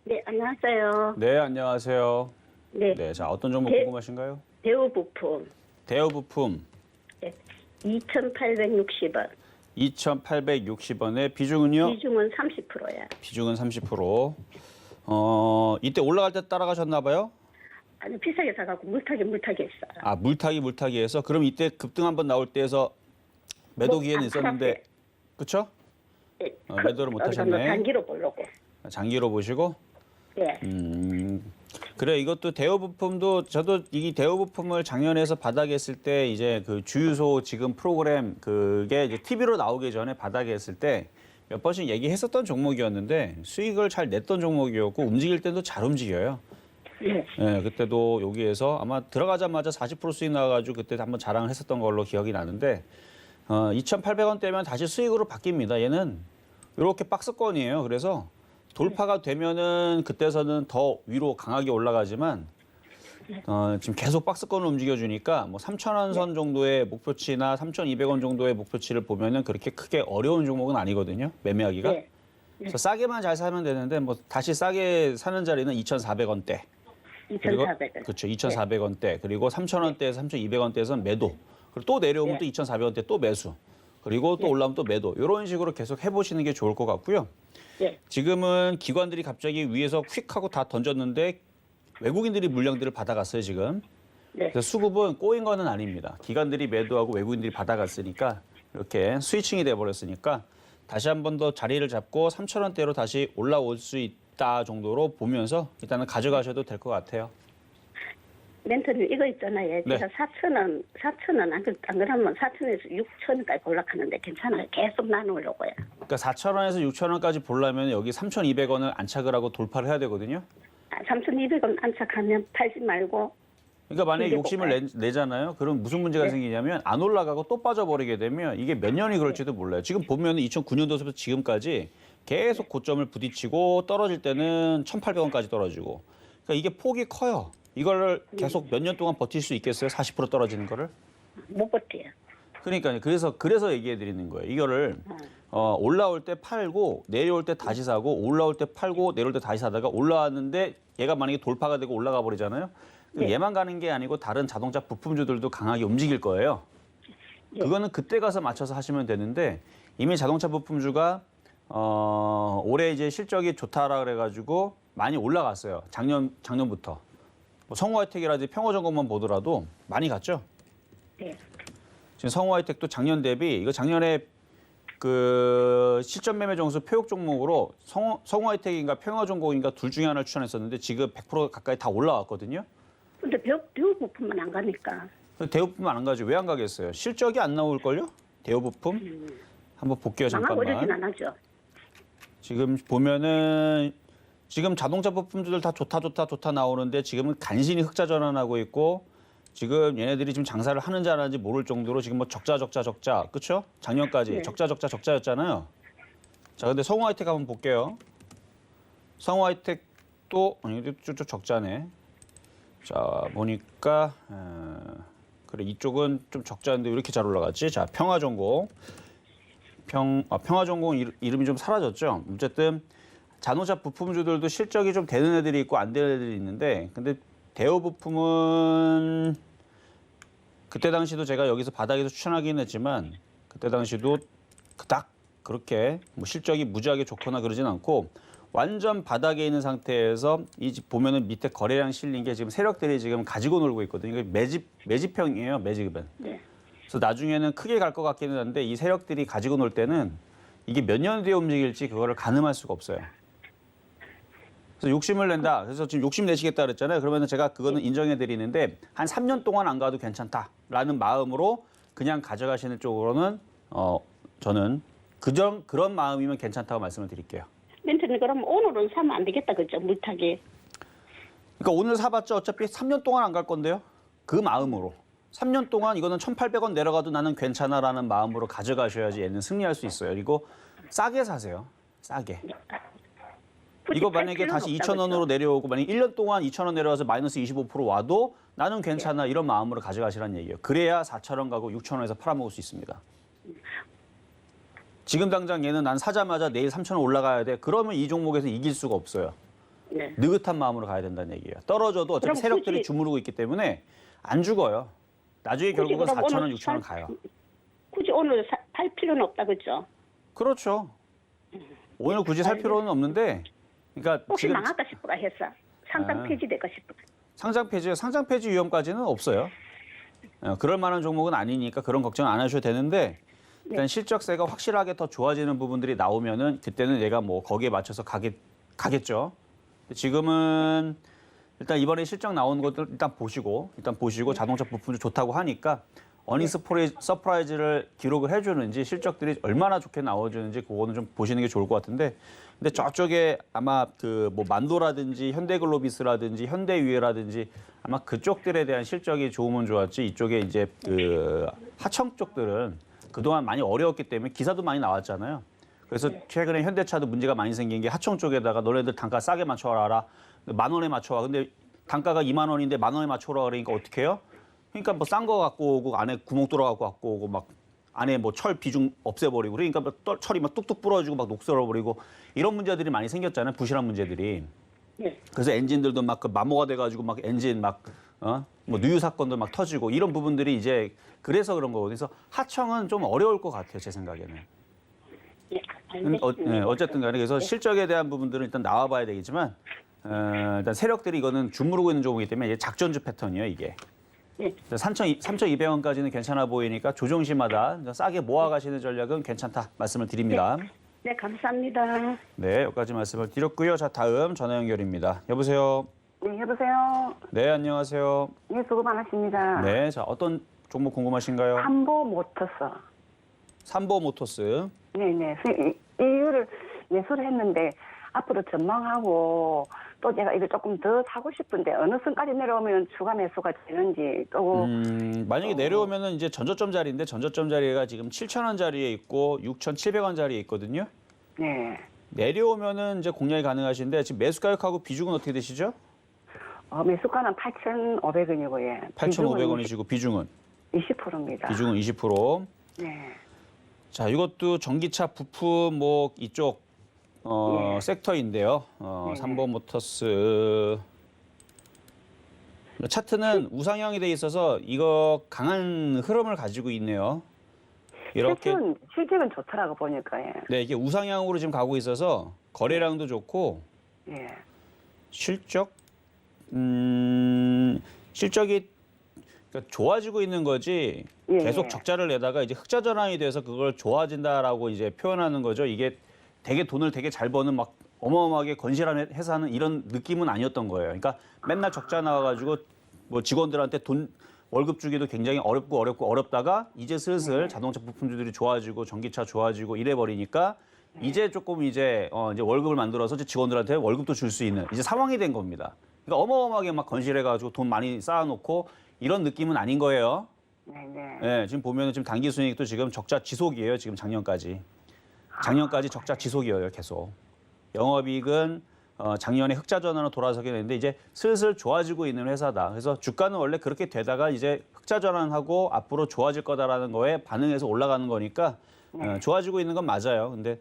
네, 안녕하세요. 네, 안녕하세요. 네, 네, 자, 어떤 종목 궁금하신가요? 대우부품. 대우부품 네, 2,860원. 2,860원에 비중은요? 비중은 30%야. 비중은 30%. 이때 올라갈 때 따라가셨나 봐요? 아니, 비싸게 사갖고 물타기 했어요. 아, 물타기 해서 그럼 이때 급등 한번 나올 때에서 매도 기회는 있었는데 그렇죠? 네, 매도를 못 하셨네. 단기로 보려고. 장기로 보시고 네, 그래 이것도 대우부품도 저도 이 대우부품을 작년에서 바닥에 했을 때 이제 그 주유소 지금 프로그램 그게 이제 TV로 나오기 전에 바닥에 했을 때 몇 번씩 얘기했었던 종목이었는데 수익을 잘 냈던 종목이었고 움직일 때도 잘 움직여요. 네, 네, 그때도 여기에서 아마 들어가자마자 40% 수익 나와가지고 그때 한번 자랑을 했었던 걸로 기억이 나는데 2,800원대면 다시 수익으로 바뀝니다. 얘는 이렇게 박스권이에요. 그래서 돌파가 되면은 그때서는 더 위로 강하게 올라가지만 지금 계속 박스권을 움직여주니까 뭐 3,000원 선 정도의 목표치나 3,200원 정도의 목표치를 보면은 그렇게 크게 어려운 종목은 아니거든요. 매매하기가. 네. 그래서 싸게만 잘 사면 되는데 뭐 다시 싸게 사는 자리는 2,400원대. 2,400원. 그렇죠. 2,400원대. 그리고 3,000원대에서 3,200원대에서는 매도. 그리고 또 내려오면 또 2,400원대 또 매수. 그리고 또 올라오면 또 매도. 이런 식으로 계속 해보시는 게 좋을 것 같고요. 예. 지금은 기관들이 갑자기 위에서 휙 하고 다 던졌는데 외국인들이 물량들을 받아갔어요, 지금. 네. 그래서 수급은 꼬인 거는 아닙니다. 기관들이 매도하고 외국인들이 받아갔으니까 이렇게 스위칭이 돼버렸으니까 다시 한 번 더 자리를 잡고 3,000원대로 다시 올라올 수 있다 정도로 보면서 일단은 가져가셔도 될 것 같아요. 멘토님 이거 있잖아요. 네. 제가 4,000원 안 그러면 4,000원에서 6,000원까지 올라가는데 괜찮아요. 계속 나누려고요. 그러니까 4,000원에서 6,000원까지 보려면 여기 3,200원을 안착을 하고 돌파를 해야 되거든요. 3,200원 안착하면 팔지 말고. 그러니까 만약에 근데 욕심을 내잖아요. 그럼 무슨 문제가 생기냐면 안 올라가고 또 빠져버리게 되면 이게 몇 년이 그럴지도 몰라요. 지금 보면 2009년도부터 지금까지 계속 고점을 부딪히고 떨어질 때는 1,800원까지 떨어지고. 그러니까 이게 폭이 커요. 이걸 계속 몇 년 동안 버틸 수 있겠어요? 40% 떨어지는 거를? 못 버텨요. 그러니까요. 그래서 얘기해 드리는 거예요. 이거를 올라올 때 팔고 내려올 때 다시 사고 올라올 때 팔고 내려올 때 다시 사다가 올라왔는데 얘가 만약에 돌파가 되고 올라가 버리잖아요. 그럼 얘만 가는 게 아니고 다른 자동차 부품주들도 강하게 움직일 거예요. 그거는 그때 가서 맞춰서 하시면 되는데 이미 자동차 부품주가 올해 이제 실적이 좋다라 그래가지고 많이 올라갔어요. 작년부터. 뭐 성우하이텍이라든지 평화전공만 보더라도 많이 갔죠. 네. 지금 성우하이텍도 작년 대비 이거 작년에 그 실전 매매 정수 표역 종목으로 성우하이텍인가 평화전공인가 둘 중에 하나를 추천했었는데 지금 100% 가까이 다 올라왔거든요. 근데 배우 부품만 안 가니까. 대우부품 안 가죠. 왜 안 가겠어요? 실적이 안 나올걸요? 대우부품? 한번 볼게요. 망하고 이러진 잠깐만. 안 하죠. 지금 보면은 지금 자동차 부품들 다 좋다 나오는데 지금은 간신히 흑자 전환하고 있고 지금 얘네들이 지금 장사를 하는지 안 하는지 모를 정도로 지금 뭐 적자 그렇죠? 작년까지 네. 적자였잖아요. 자, 근데 성우하이텍 한번 볼게요. 성우하이텍도 쭉 적자네. 자, 보니까 그래 이쪽은 좀 적자인데 왜 이렇게 잘 올라갔지? 자, 평화전공. 평화전공 이름이 좀 사라졌죠. 어쨌든 자동차 부품주들도 실적이 좀 되는 애들이 있고 안 되는 애들이 있는데 근데 대우 부품은 그때 당시도 제가 여기서 바닥에서 추천하긴 했지만 그때 당시도 그닥 그렇게 뭐 실적이 무지하게 좋거나 그러진 않고 완전 바닥에 있는 상태에서 이 집 보면은 밑에 거래량 실린 게 지금 세력들이 지금 가지고 놀고 있거든요. 이게 매집형이에요, 매집은. 네. 그래서 나중에는 크게 갈 것 같기는 한데 이 세력들이 가지고 놀 때는 이게 몇 년 뒤에 움직일지 그거를 가늠할 수가 없어요. 그래서 욕심을 낸다. 그래서 지금 욕심 내시겠다 그랬잖아요. 그러면 제가 그거는 인정해 드리는데 한 3년 동안 안 가도 괜찮다라는 마음으로 그냥 가져가시는 쪽으로는 저는 그런 마음이면 괜찮다고 말씀을 드릴게요. 멘토님 그럼 오늘은 사면 안 되겠다 그죠? 물타기. 그러니까 오늘 사봤자 어차피 3년 동안 안 갈 건데요. 그 마음으로. 3년 동안 이거는 1,800원 내려가도 나는 괜찮아라는 마음으로 가져가셔야지 얘는 승리할 수 있어요. 그리고 싸게 사세요. 싸게. 굳이 이거 팔 만약에 필요는 다시 없다, 2,000원으로 그죠? 내려오고 만약에 1년 동안 2,000원 내려와서 마이너스 25% 와도 나는 괜찮아 이런 마음으로 가져가시라는 얘기예요. 그래야 4,000원 가고 6,000원에서 팔아먹을 수 있습니다. 지금 당장 얘는 난 사자마자 내일 3,000원 올라가야 돼. 그러면 이 종목에서 이길 수가 없어요. 네. 느긋한 마음으로 가야 된다는 얘기예요. 떨어져도 어차피 그럼 세력들이 굳이- 주무르고 있기 때문에 안 죽어요. 나중에 굳이 결국은 그럼 4,000원, 오늘 6,000원 가요. 굳이 오늘 팔 필요는 없다 그죠? 그렇죠. 오늘 굳이 살 필요는 없는데 그러니까 혹시 지금 망하다 싶어가 했어. 상장 아. 폐지될까 싶어. 상장 폐지 위험까지는 없어요. 그럴 만한 종목은 아니니까 그런 걱정 안 하셔도 되는데 일단 실적세가 확실하게 더 좋아지는 부분들이 나오면은 그때는 얘가 뭐 거기에 맞춰서 가겠죠. 근데 지금은 일단 이번에 실적 나온 것들 일단 보시고 자동차 부품도 좋다고 하니까 어닝 서프라이즈를 기록을 해주는지 실적들이 얼마나 좋게 나와주는지 그거는 좀 보시는 게 좋을 것 같은데 근데 저쪽에 아마 그 뭐 만도라든지 현대글로비스라든지 현대유해라든지 아마 그쪽들에 대한 실적이 좋으면 좋았지 이쪽에 이제 그 하청 쪽들은 그동안 많이 어려웠기 때문에 기사도 많이 나왔잖아요. 그래서 최근에 현대차도 문제가 많이 생긴 게 하청 쪽에다가 너네들 단가 싸게 맞춰라. 10,000원에 맞춰와. 근데 단가가 20,000원인데 10,000원에 맞춰라 그러니까 어떻게 해요? 그러니까 뭐 싼 거 갖고 오고 안에 구멍 뚫어갖고 갖고 오고 막 안에 뭐 철 비중 없애버리고 그러니까 철이 막 뚝뚝 부러지고 막 녹슬어버리고 이런 문제들이 많이 생겼잖아요. 부실한 문제들이. 네. 그래서 엔진들도 막 그 마모가 돼가지고 막 엔진 막 뭐 누유 사건도 막 터지고 이런 부분들이 이제 그래서 그런 거거든요. 그래서 하청은 좀 어려울 것 같아요, 제 생각에는. 네, 알겠습니다. 어쨌든 간에 그래서 실적에 대한 부분들은 일단 나와봐야 되겠지만 일단 세력들이 이거는 주무르고 있는 종목이기 때문에 이게 작전주 패턴이에요, 이게. 네. 3,200원까지는 괜찮아 보이니까 조정시마다 싸게 모아가시는 전략은 괜찮다 말씀을 드립니다. 네, 감사합니다. 네, 여기까지 말씀을 드렸고요. 자, 다음 전화 연결입니다. 여보세요. 네, 여보세요. 네, 안녕하세요. 네, 수고 많으십니다. 네, 자, 어떤 종목 궁금하신가요? 삼보 모터스. 삼보 모터스. 네네. 이유를 예술을 했는데 앞으로 전망하고 또 제가 이거 조금 더 사고 싶은데 어느 선까지 내려오면 추가 매수가 되는지 또 만약에 내려오면은 이제 전저점 자리인데 전저점 자리가 지금 7,000원 자리에 있고 6,700원 자리에 있거든요. 네. 내려오면은 이제 공략이 가능하신데 지금 매수 가격하고 비중은 어떻게 되시죠? 매수가는 8,500원이고 예. 8,500원이시고 비중은 20%입니다. 비중은 20%. 네. 자, 이것도 전기차 부품 뭐 이쪽 예. 섹터인데요. 네네. 삼보 모터스 차트는 우상향이 돼 있어서 이거 강한 흐름을 가지고 있네요. 이렇게 실적은 좋더라고 보니까 예. 네, 이게 우상향으로 지금 가고 있어서 거래량도 좋고 예. 실적이 그러니까 좋아지고 있는 거지 예, 계속 예. 적자를 내다가 이제 흑자 전환이 돼서 그걸 좋아진다라고 이제 표현하는 거죠. 이게 되게 돈을 되게 잘 버는 막 어마어마하게 건실한 회사는 이런 느낌은 아니었던 거예요. 그러니까 맨날 적자 나와가지고 뭐 직원들한테 돈 월급 주기도 굉장히 어렵다가 이제 슬슬 자동차 부품주들이 좋아지고 전기차 좋아지고 이래 버리니까 이제 조금 이제 월급을 만들어서 이제 직원들한테 월급도 줄 수 있는 이제 상황이 된 겁니다. 그러니까 어마어마하게 막 건실해가지고 돈 많이 쌓아놓고 이런 느낌은 아닌 거예요. 네네. 네, 지금 보면은 지금 당기 순이익도 지금 적자 지속이에요. 지금 작년까지 적자 지속이에요. 계속 영업이익은 작년에 흑자 전환으로 돌아서긴 했는데 이제 슬슬 좋아지고 있는 회사다. 그래서 주가는 원래 그렇게 되다가 이제 흑자 전환하고 앞으로 좋아질 거다라는 거에 반응해서 올라가는 거니까 좋아지고 있는 건 맞아요. 근데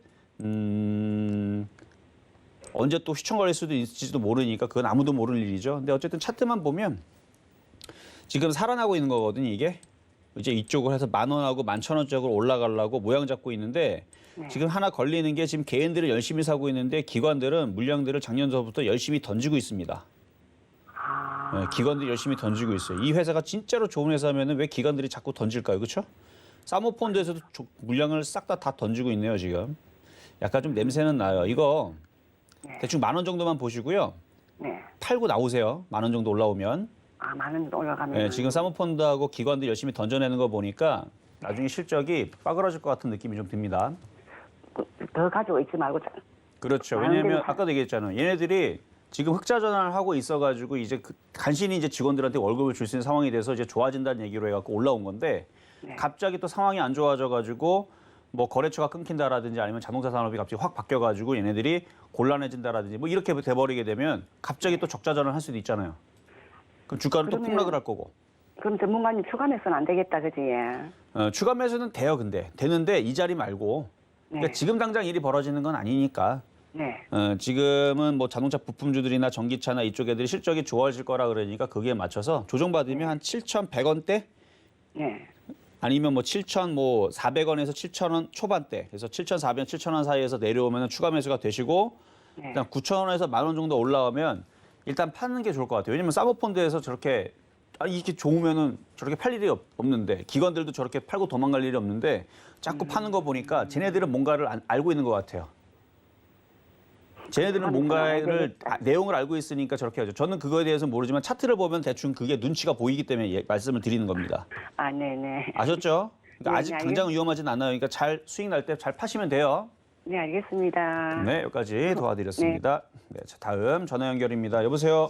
언제 또 휘청 걸릴 수도 있을지도 모르니까 그건 아무도 모를 일이죠. 근데 어쨌든 차트만 보면 지금 살아나고 있는 거거든요. 이게 이제 이쪽으로 해서 10,000원하고 11,000원 쪽으로 올라가려고 모양 잡고 있는데 지금 하나 걸리는 게 지금 개인들은 열심히 사고 있는데 기관들은 물량들을 작년서부터 열심히 던지고 있습니다. 네, 기관들이 열심히 던지고 있어요. 이 회사가 진짜로 좋은 회사면은 왜 기관들이 자꾸 던질까요? 그렇죠? 사모펀드에서도 물량을 싹 다 던지고 있네요, 지금. 약간 좀 냄새는 나요. 이거 대충 10,000원 정도만 보시고요. 네. 팔고 나오세요. 10,000원 정도 올라오면. 많은 올라가면. 네, 지금 사모펀드하고 기관들이 열심히 던져내는 거 보니까 나중에 실적이 빠그러질 것 같은 느낌이 좀 듭니다. 더 가지고 있지 말고. 그렇죠. 많은 왜냐하면 데는 아까도 얘기했잖아요. 얘네들이 지금 흑자 전환을 하고 있어가지고 이제 간신히 이제 직원들한테 월급을 줄 수 있는 상황이 돼서 이제 좋아진다는 얘기로 해갖고 올라온 건데 갑자기 또 상황이 안 좋아져가지고 뭐 거래처가 끊긴다라든지 아니면 자동차 산업이 갑자기 확 바뀌어가지고 얘네들이 곤란해진다라든지 뭐 이렇게 돼버리게 되면 갑자기 또 적자 전환할 수도 있잖아요. 그럼 주가는 또 폭락을 할 거고. 그럼 전문가님 추가 매수는 안 되겠다, 그지? 추가 매수는 돼요, 근데. 되는데 이 자리 말고. 그러니까 지금 당장 일이 벌어지는 건 아니니까. 네. 지금은 뭐 자동차 부품주들이나 전기차나 이쪽 애들이 실적이 좋아질 거라 그러니까 거기에 맞춰서 조정받으면 한 7,100원대? 네. 아니면 뭐 7,400원에서 7,000원 초반대. 그래서 7,400원, 7,000원 사이에서 내려오면 추가 매수가 되시고 일단 9,000원에서 10,000원 정도 올라오면 일단 파는 게 좋을 것 같아요. 왜냐면 사모펀드에서 저렇게 이렇게 좋으면은 저렇게 팔 일이 없는데 기관들도 저렇게 팔고 도망갈 일이 없는데 자꾸 파는 거 보니까 쟤네들은 뭔가를 알고 있는 것 같아요. 쟤네들은 뭔가를 내용을 알고 있으니까 저렇게 하죠. 저는 그거에 대해서는 모르지만 차트를 보면 대충 그게 눈치가 보이기 때문에 말씀을 드리는 겁니다. 네네. 아셨죠? 그러니까 네, 아직 당장 위험하진 않아요. 그러니까 잘 수익 날 때 잘 파시면 돼요. 네, 알겠습니다. 네, 여기까지 도와드렸습니다. 네, 자, 다음 전화 연결입니다. 여보세요?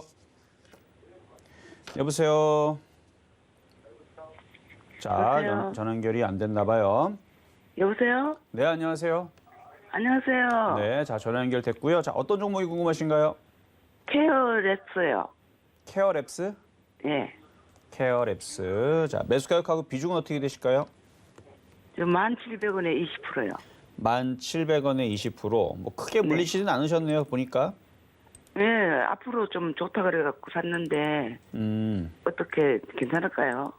여보세요? 자, 여보세요? 전화 연결이 안 됐나 봐요. 여보세요? 네, 안녕하세요. 안녕하세요. 네, 자, 전화 연결됐고요. 자, 어떤 종목이 궁금하신가요? 케어랩스요. 케어랩스? 예. 케어랩스. 자, 매수 가격하고 비중은 어떻게 되실까요? 저 1,700원에 20%요. 1,700원에 20%. 뭐 크게 물리시진 않으셨네요, 보니까. 예, 앞으로 좀 좋다 그래갖고 샀는데 어떻게 괜찮을까요?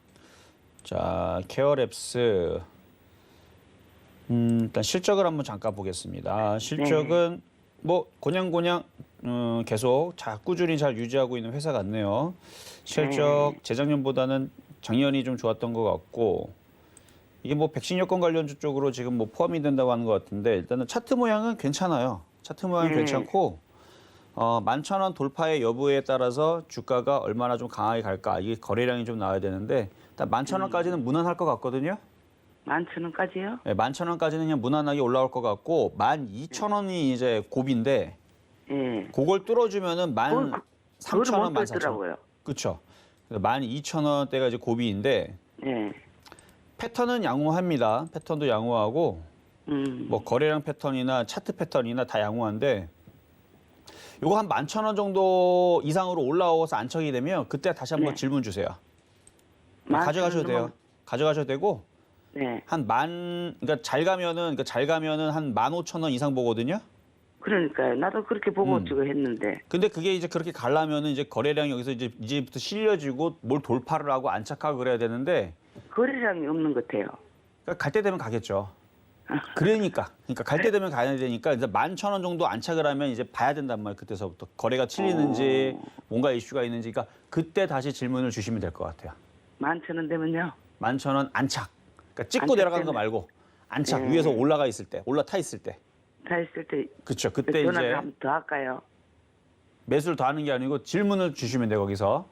자, 케어랩스. 일단 실적을 한번 잠깐 보겠습니다. 실적은 뭐 고냥고냥 계속 꾸준히 잘 유지하고 있는 회사 같네요. 실적 재작년보다는 작년이 좀 좋았던 것 같고 이게 뭐 백신 여건 관련주 쪽으로 지금 뭐 포함이 된다고 하는 것 같은데 일단은 차트 모양은 괜찮아요. 차트 모양은 괜찮고 11,000원 돌파의 여부에 따라서 주가가 얼마나 좀 강하게 갈까 이게 거래량이 좀 나와야 되는데 일단 11,000원까지는 무난할 것 같거든요. 11,000원까지요? 네, 11,000원까지는 그냥 무난하게 올라올 것 같고 12,000원이 이제 고비인데 예. 그걸 뚫어주면은 그거를 13,000원, 못 14,000원. 뚫더라고요. 그렇죠. 12,000원대가 이제 고비인데 예. 패턴은 양호합니다. 패턴도 양호하고 뭐 거래량 패턴이나 차트 패턴이나 다 양호한데 요거 한 11,000원 정도 이상으로 올라와서 안착이 되면 그때 다시 한번 질문 주세요. 가져가셔도 돼요. 가져가셔도 되고 네. 그러니까 잘 가면은 한 15,000원 이상 보거든요. 그러니까요. 나도 그렇게 보고 지금 했는데. 근데 그게 이제 그렇게 가려면은 이제 거래량이 여기서 이제부터 실려지고 뭘 돌파를 하고 안착하고 그래야 되는데 거래량이 없는 것 같아요. 그러니까 갈 때 되면 가겠죠. 그러니까 갈 때 되면 가야 되니까 이제 11,000원 정도 안착을 하면 이제 봐야 된단 말이에요. 그때서부터 거래가 찔리는지 뭔가 이슈가 있는지 그러니까 그때 다시 질문을 주시면 될 것 같아요. 11,000원 되면요. 11,000원 안착. 그러니까 찍고 안착 내려가는 거 때문에. 말고 안착 위에서 올라가 있을 때, 올라타 있을 때. 다 했을 때 그렇죠. 그때 이제 전화를 한번 더 할까요? 매수를 더 하는 게 아니고 질문을 주시면 돼요. 거기서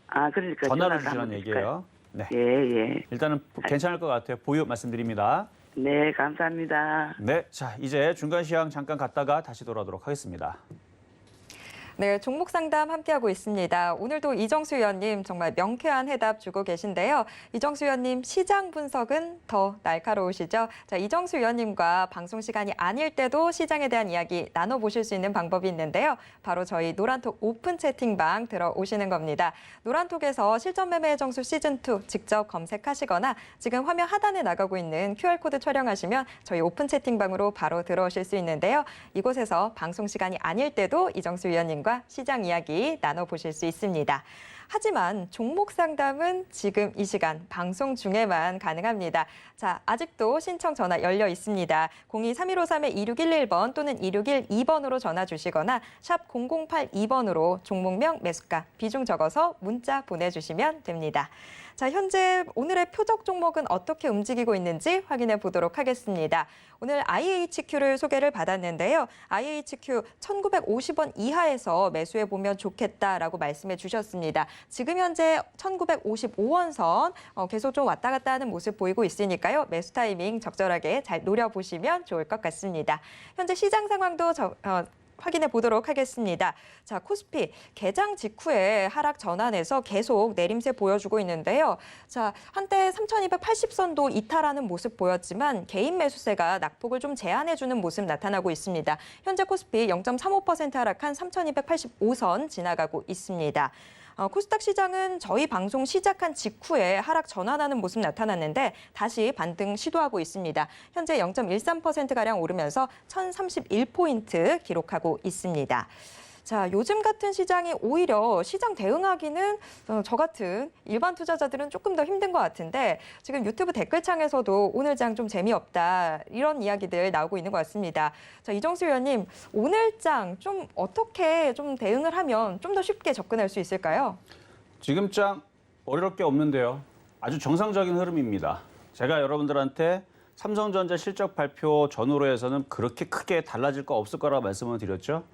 아, 그러니까 전화를 전화를 한번 주시라는 드릴까요? 얘기예요. 네. 예. 일단은 괜찮을 것 같아요. 보유 말씀드립니다. 네, 감사합니다. 네, 자 이제 중간 시황 잠깐 갔다가 다시 돌아오도록 하겠습니다. 네, 종목 상담 함께하고 있습니다. 오늘도 이정수 위원님 정말 명쾌한 해답 주고 계신데요. 이정수 위원님 시장 분석은 더 날카로우시죠? 자, 이정수 위원님과 방송 시간이 아닐 때도 시장에 대한 이야기 나눠보실 수 있는 방법이 있는데요. 바로 저희 노란톡 오픈 채팅방 들어오시는 겁니다. 노란톡에서 실전 매매의 정수 시즌2 직접 검색하시거나 지금 화면 하단에 나가고 있는 QR코드 촬영하시면 저희 오픈 채팅방으로 바로 들어오실 수 있는데요. 이곳에서 방송 시간이 아닐 때도 이정수 위원님과 시장 이야기 나눠보실 수 있습니다. 하지만 종목 상담은 지금 이 시간 방송 중에만 가능합니다. 자, 아직도 신청 전화 열려 있습니다. 02-3153-2611번 또는 2612번으로 전화 주시거나 샵 0082번으로 종목명, 매수가, 비중 적어서 문자 보내주시면 됩니다. 자, 현재 오늘의 표적 종목은 어떻게 움직이고 있는지 확인해 보도록 하겠습니다. 오늘 IHQ를 소개를 받았는데요. IHQ 1950원 이하에서 매수해 보면 좋겠다라고 말씀해 주셨습니다. 지금 현재 1955원 선 계속 좀 왔다 갔다 하는 모습 보이고 있으니까요. 매수 타이밍 적절하게 잘 노려보시면 좋을 것 같습니다. 현재 시장 상황도 확인해 보도록 하겠습니다. 자, 코스피 개장 직후에 하락 전환해서 계속 내림세 보여주고 있는데요. 자, 한때 3,280선도 이탈하는 모습 보였지만 개인 매수세가 낙폭을 좀 제한해주는 모습 나타나고 있습니다. 현재 코스피 0.35% 하락한 3,285선 지나가고 있습니다. 코스닥 시장은 저희 방송 시작한 직후에 하락 전환하는 모습 나타났는데 다시 반등 시도하고 있습니다. 현재 0.13%가량 오르면서 1,031포인트 기록하고 있습니다. 자, 요즘 같은 시장이 오히려 시장 대응하기는 저 같은 일반 투자자들은 조금 더 힘든 것 같은데 지금 유튜브 댓글창에서도 오늘 장 좀 재미없다 이런 이야기들 나오고 있는 것 같습니다. 자, 이정수 위원님, 오늘 장 좀 어떻게 좀 대응을 하면 좀 더 쉽게 접근할 수 있을까요? 지금 장 어려울 게 없는데요. 아주 정상적인 흐름입니다. 제가 여러분들한테 삼성전자 실적 발표 전후로 해서는 그렇게 크게 달라질 거 없을 거라고 말씀을 드렸죠.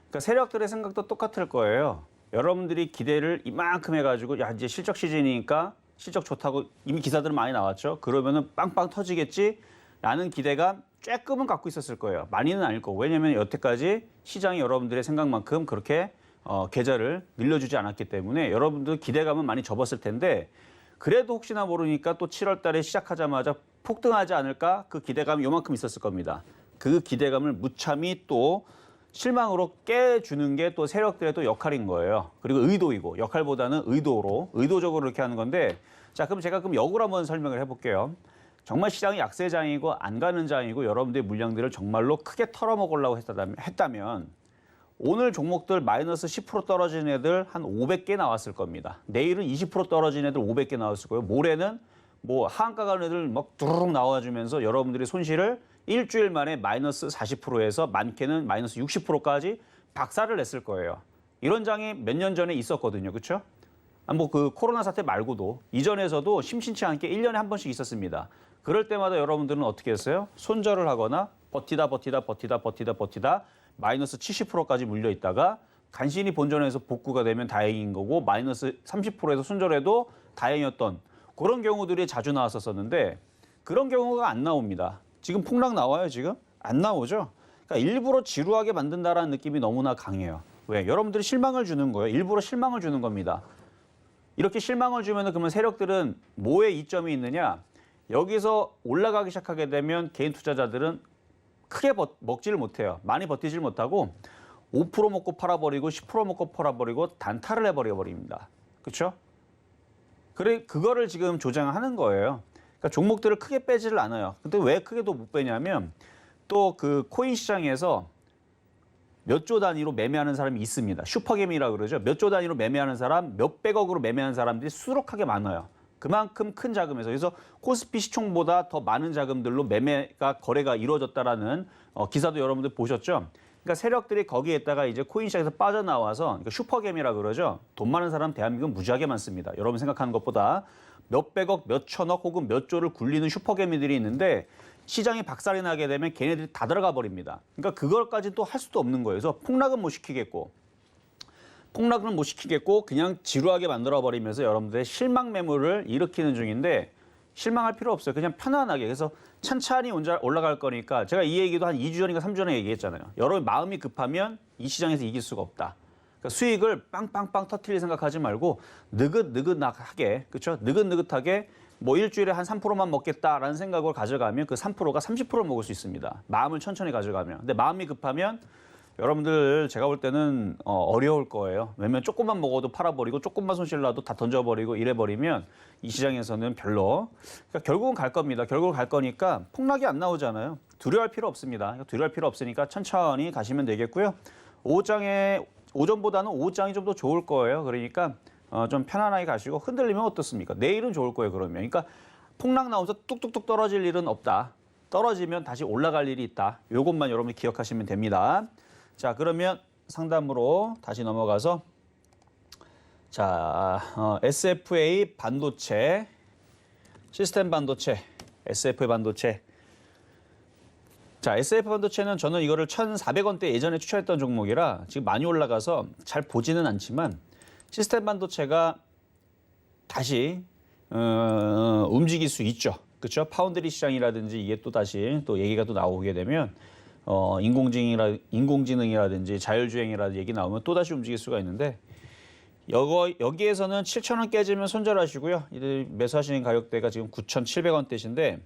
그러니까 세력들의 생각도 똑같을 거예요. 여러분들이 기대를 이만큼 해가지고 야 이제 실적 시즌이니까 실적 좋다고 이미 기사들은 많이 나왔죠. 그러면은 빵빵 터지겠지라는 기대감 조금은 갖고 있었을 거예요. 많이는 아닐 거고. 왜냐하면 여태까지 시장이 여러분들의 생각만큼 그렇게 계좌를 늘려주지 않았기 때문에 여러분들 기대감은 많이 접었을 텐데 그래도 혹시나 모르니까 또 7월 달에 시작하자마자 폭등하지 않을까 그 기대감이 요만큼 있었을 겁니다. 그 기대감을 무참히 또 실망으로 깨주는 게 또 세력들의 또 역할인 거예요. 그리고 의도이고 역할보다는 의도적으로 이렇게 하는 건데 자, 그럼 제가 역으로 한번 설명을 해볼게요. 정말 시장이 약세장이고 안 가는 장이고 여러분들의 물량들을 정말로 크게 털어먹으려고 했다면 오늘 종목들 마이너스 10% 떨어진 애들 한 500개 나왔을 겁니다. 내일은 20% 떨어진 애들 500개 나왔을 거예요. 모레는 뭐 하한가 가는 애들 막 두루룩 나와주면서 여러분들이 손실을 일주일 만에 마이너스 40%에서 많게는 마이너스 60%까지 박살을 냈을 거예요. 이런 장이 몇 년 전에 있었거든요. 그렇죠? 뭐 그 코로나 사태 말고도 이전에서도 심심치 않게 1년에 한 번씩 있었습니다. 그럴 때마다 여러분들은 어떻게 했어요? 손절을 하거나 버티다 마이너스 70%까지 물려 있다가 간신히 본전에서 복구가 되면 다행인 거고 마이너스 30%에서 손절해도 다행이었던 그런 경우들이 자주 나왔었는데 그런 경우가 안 나옵니다. 지금 폭락 나와요, 지금? 안 나오죠? 그러니까 일부러 지루하게 만든다라는 느낌이 너무나 강해요. 왜? 여러분들이 실망을 주는 거예요. 일부러 실망을 주는 겁니다. 이렇게 실망을 주면 그러면 세력들은 뭐에 이점이 있느냐? 여기서 올라가기 시작하게 되면 개인 투자자들은 크게 먹지를 못해요. 많이 버티질 못하고 5% 먹고 팔아버리고 10% 먹고 팔아버리고 단타를 해버려버립니다. 그렇죠? 그래 그거를 지금 조장하는 거예요. 그러니까 종목들을 크게 빼지를 않아요. 근데 왜 크게도 못 빼냐면 또 그 코인 시장에서 몇 조 단위로 매매하는 사람이 있습니다. 슈퍼게임이라고 그러죠. 몇 조 단위로 매매하는 사람, 몇백억으로 매매하는 사람들이 수록하게 많아요. 그만큼 큰 자금에서 그래서 코스피 시총보다 더 많은 자금들로 매매가 거래가 이루어졌다라는 기사도 여러분들 보셨죠? 그러니까 세력들이 거기에다가 이제 코인 시장에서 빠져나와서 그러니까 슈퍼게임이라고 그러죠. 돈 많은 사람 대한민국은 무지하게 많습니다. 여러분 생각하는 것보다 몇백억, 몇천억 혹은 몇 조를 굴리는 슈퍼게임들이 있는데 시장이 박살이 나게 되면 걔네들이 다 들어가 버립니다. 그러니까 그걸까지 또 할 수도 없는 거예요. 그래서 폭락은 못 시키겠고 그냥 지루하게 만들어버리면서 여러분들의 실망 매물을 일으키는 중인데 실망할 필요 없어요. 그냥 편안하게. 그래서 천천히 올라갈 거니까 제가 이 얘기도 한 2주 전인가 3주 전에 얘기했잖아요. 여러분 마음이 급하면 이 시장에서 이길 수가 없다. 그러니까 수익을 빵빵빵 터뜨릴 생각하지 말고 느긋느긋하게, 그렇죠? 느긋느긋하게 뭐 일주일에 한 3%만 먹겠다라는 생각을 가져가면 그 3%가 30%를 먹을 수 있습니다. 마음을 천천히 가져가면. 근데 마음이 급하면 여러분들 제가 볼 때는 어려울 거예요. 왜냐면 조금만 먹어도 팔아버리고 조금만 손실 나도 다 던져버리고 이래버리면 이 시장에서는 별로. 그러니까 결국은 갈 겁니다. 결국은 갈 거니까 폭락이 안 나오잖아요. 두려워할 필요 없습니다. 그러니까 두려워할 필요 없으니까 천천히 가시면 되겠고요. 오전보다는 오후장이 좀 더 좋을 거예요. 그러니까 좀 편안하게 가시고 흔들리면 어떻습니까? 내일은 좋을 거예요. 그러면. 그러니까 폭락 나오면서 뚝뚝뚝 떨어질 일은 없다. 떨어지면 다시 올라갈 일이 있다. 이것만 여러분이 기억하시면 됩니다. 자, 그러면 상담으로 다시 넘어가서 자, SFA 반도체, 시스템 반도체, SFA 반도체. 자, SF 반도체는 저는 이거를 1,400원대 예전에 추천했던 종목이라 지금 많이 올라가서 잘 보지는 않지만 시스템 반도체가 다시 움직일 수 있죠. 그렇죠? 파운드리 시장이라든지 이게 또 다시 또 얘기가 또 나오게 되면 인공지능이라든지 자율주행이라든지 얘기 나오면 또다시 움직일 수가 있는데 여기에서는 7,000원 깨지면 손절하시고요. 매수하시는 가격대가 지금 9,700원대신데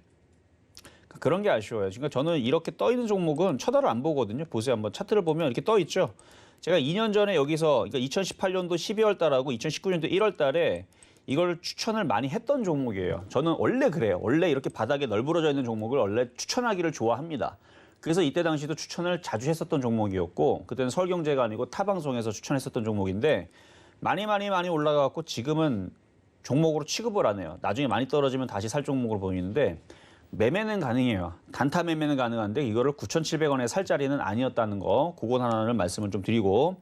그런 게 아쉬워요. 그러니까 저는 이렇게 떠 있는 종목은 쳐다를 안 보거든요. 보세요. 한번 차트를 보면 이렇게 떠 있죠. 제가 2년 전에 여기서 그러니까 2018년도 12월 달하고 2019년도 1월 달에 이걸 추천을 많이 했던 종목이에요. 저는 원래 그래요. 원래 이렇게 바닥에 널브러져 있는 종목을 원래 추천하기를 좋아합니다. 그래서 이때 당시도 추천을 자주 했었던 종목이었고 그때는 서울경제가 아니고 타방송에서 추천했었던 종목인데 많이 올라가고 지금은 종목으로 취급을 안 해요. 나중에 많이 떨어지면 다시 살 종목으로 보이는데 매매는 가능해요. 단타 매매는 가능한데 이거를 9,700원에 살 자리는 아니었다는 거 그건 하나를 말씀을 좀 드리고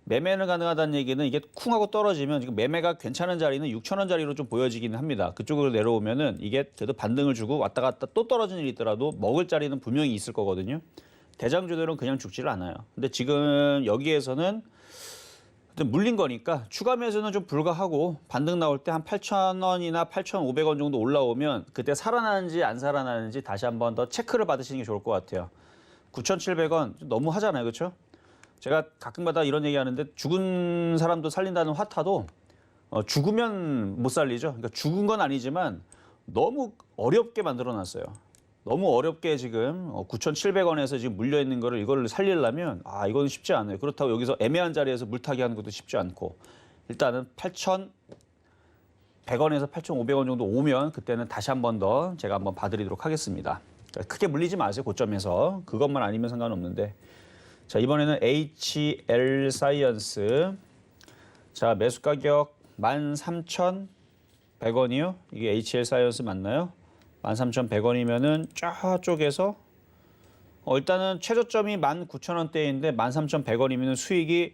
매매는 가능하다는 얘기는 이게 쿵 하고 떨어지면 지금 매매가 괜찮은 자리는 6,000원짜리로 좀 보여지기는 합니다. 그쪽으로 내려오면은 이게 그래도 반등을 주고 왔다 갔다 또 떨어지는 일이 있더라도 먹을 자리는 분명히 있을 거거든요. 대장주들은 그냥 죽지를 않아요. 근데 지금 여기에서는 물린 거니까 추가 매수는 좀 불가하고 반등 나올 때 한 8,000원이나 8,500원 정도 올라오면 그때 살아나는지 안 살아나는지 다시 한번 더 체크를 받으시는 게 좋을 것 같아요. 9,700원 너무 하잖아요. 그렇죠? 제가 가끔가다 이런 얘기하는데 죽은 사람도 살린다는 화타도 죽으면 못 살리죠. 그러니까 죽은 건 아니지만 너무 어렵게 만들어놨어요. 너무 어렵게 지금 9,700원에서 지금 물려 있는 거를 이거를 살리려면 이건 쉽지 않아요. 그렇다고 여기서 애매한 자리에서 물타기 하는 것도 쉽지 않고 일단은 8,100원에서 8,500원 정도 오면 그때는 다시 한 번 더 제가 한번 봐드리도록 하겠습니다. 크게 물리지 마세요. 고점에서. 그것만 아니면 상관없는데. 자, 이번에는 HL 사이언스. 자, 매수 가격 13,100원이요. 이게 HL 사이언스 맞나요? 13,100원이면은 저쪽에서 일단은 최저점이 19,000원대인데 13,100원이면은 수익이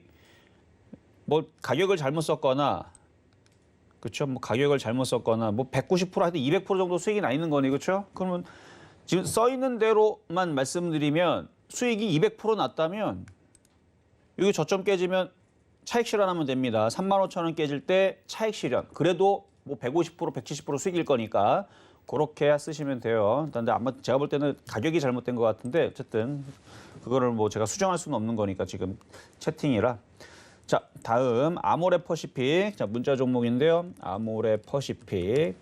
뭐 가격을 잘못 썼거나 그렇죠? 뭐 가격을 잘못 썼거나 뭐 190% 하여튼 200% 정도 수익이 나 있는 거니 그렇죠? 그러면 지금 써 있는 대로만 말씀드리면 수익이 200% 났다면 여기 저점 깨지면 차익 실현하면 됩니다. 35,000원 깨질 때 차익 실현. 그래도 뭐 150%, 170% 수익일 거니까 그렇게 쓰시면 돼요. 근데 아마 제가 볼 때는 가격이 잘못된 것 같은데 어쨌든 그거를 뭐 제가 수정할 수는 없는 거니까 지금 채팅이라. 자, 다음 아모레 퍼시픽. 자, 문자 종목인데요. 아모레 퍼시픽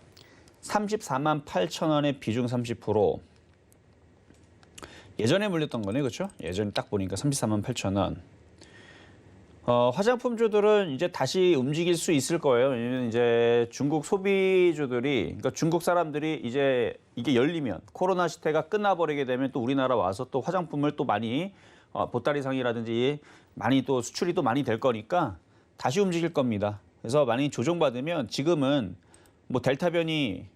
348,000원에 비중 30%. 예전에 물렸던 거네, 그렇죠? 예전에 딱 보니까 348,000원. 화장품주들은 이제 다시 움직일 수 있을 거예요. 왜냐면 이제 중국 소비주들이, 그러니까 중국 사람들이 이제 이게 열리면 코로나 시대가 끝나버리게 되면 또 우리나라 와서 또 화장품을 또 많이 보따리상이라든지 많이 또 수출이 또 많이 될 거니까 다시 움직일 겁니다. 그래서 많이 조정받으면 지금은 뭐 델타 변이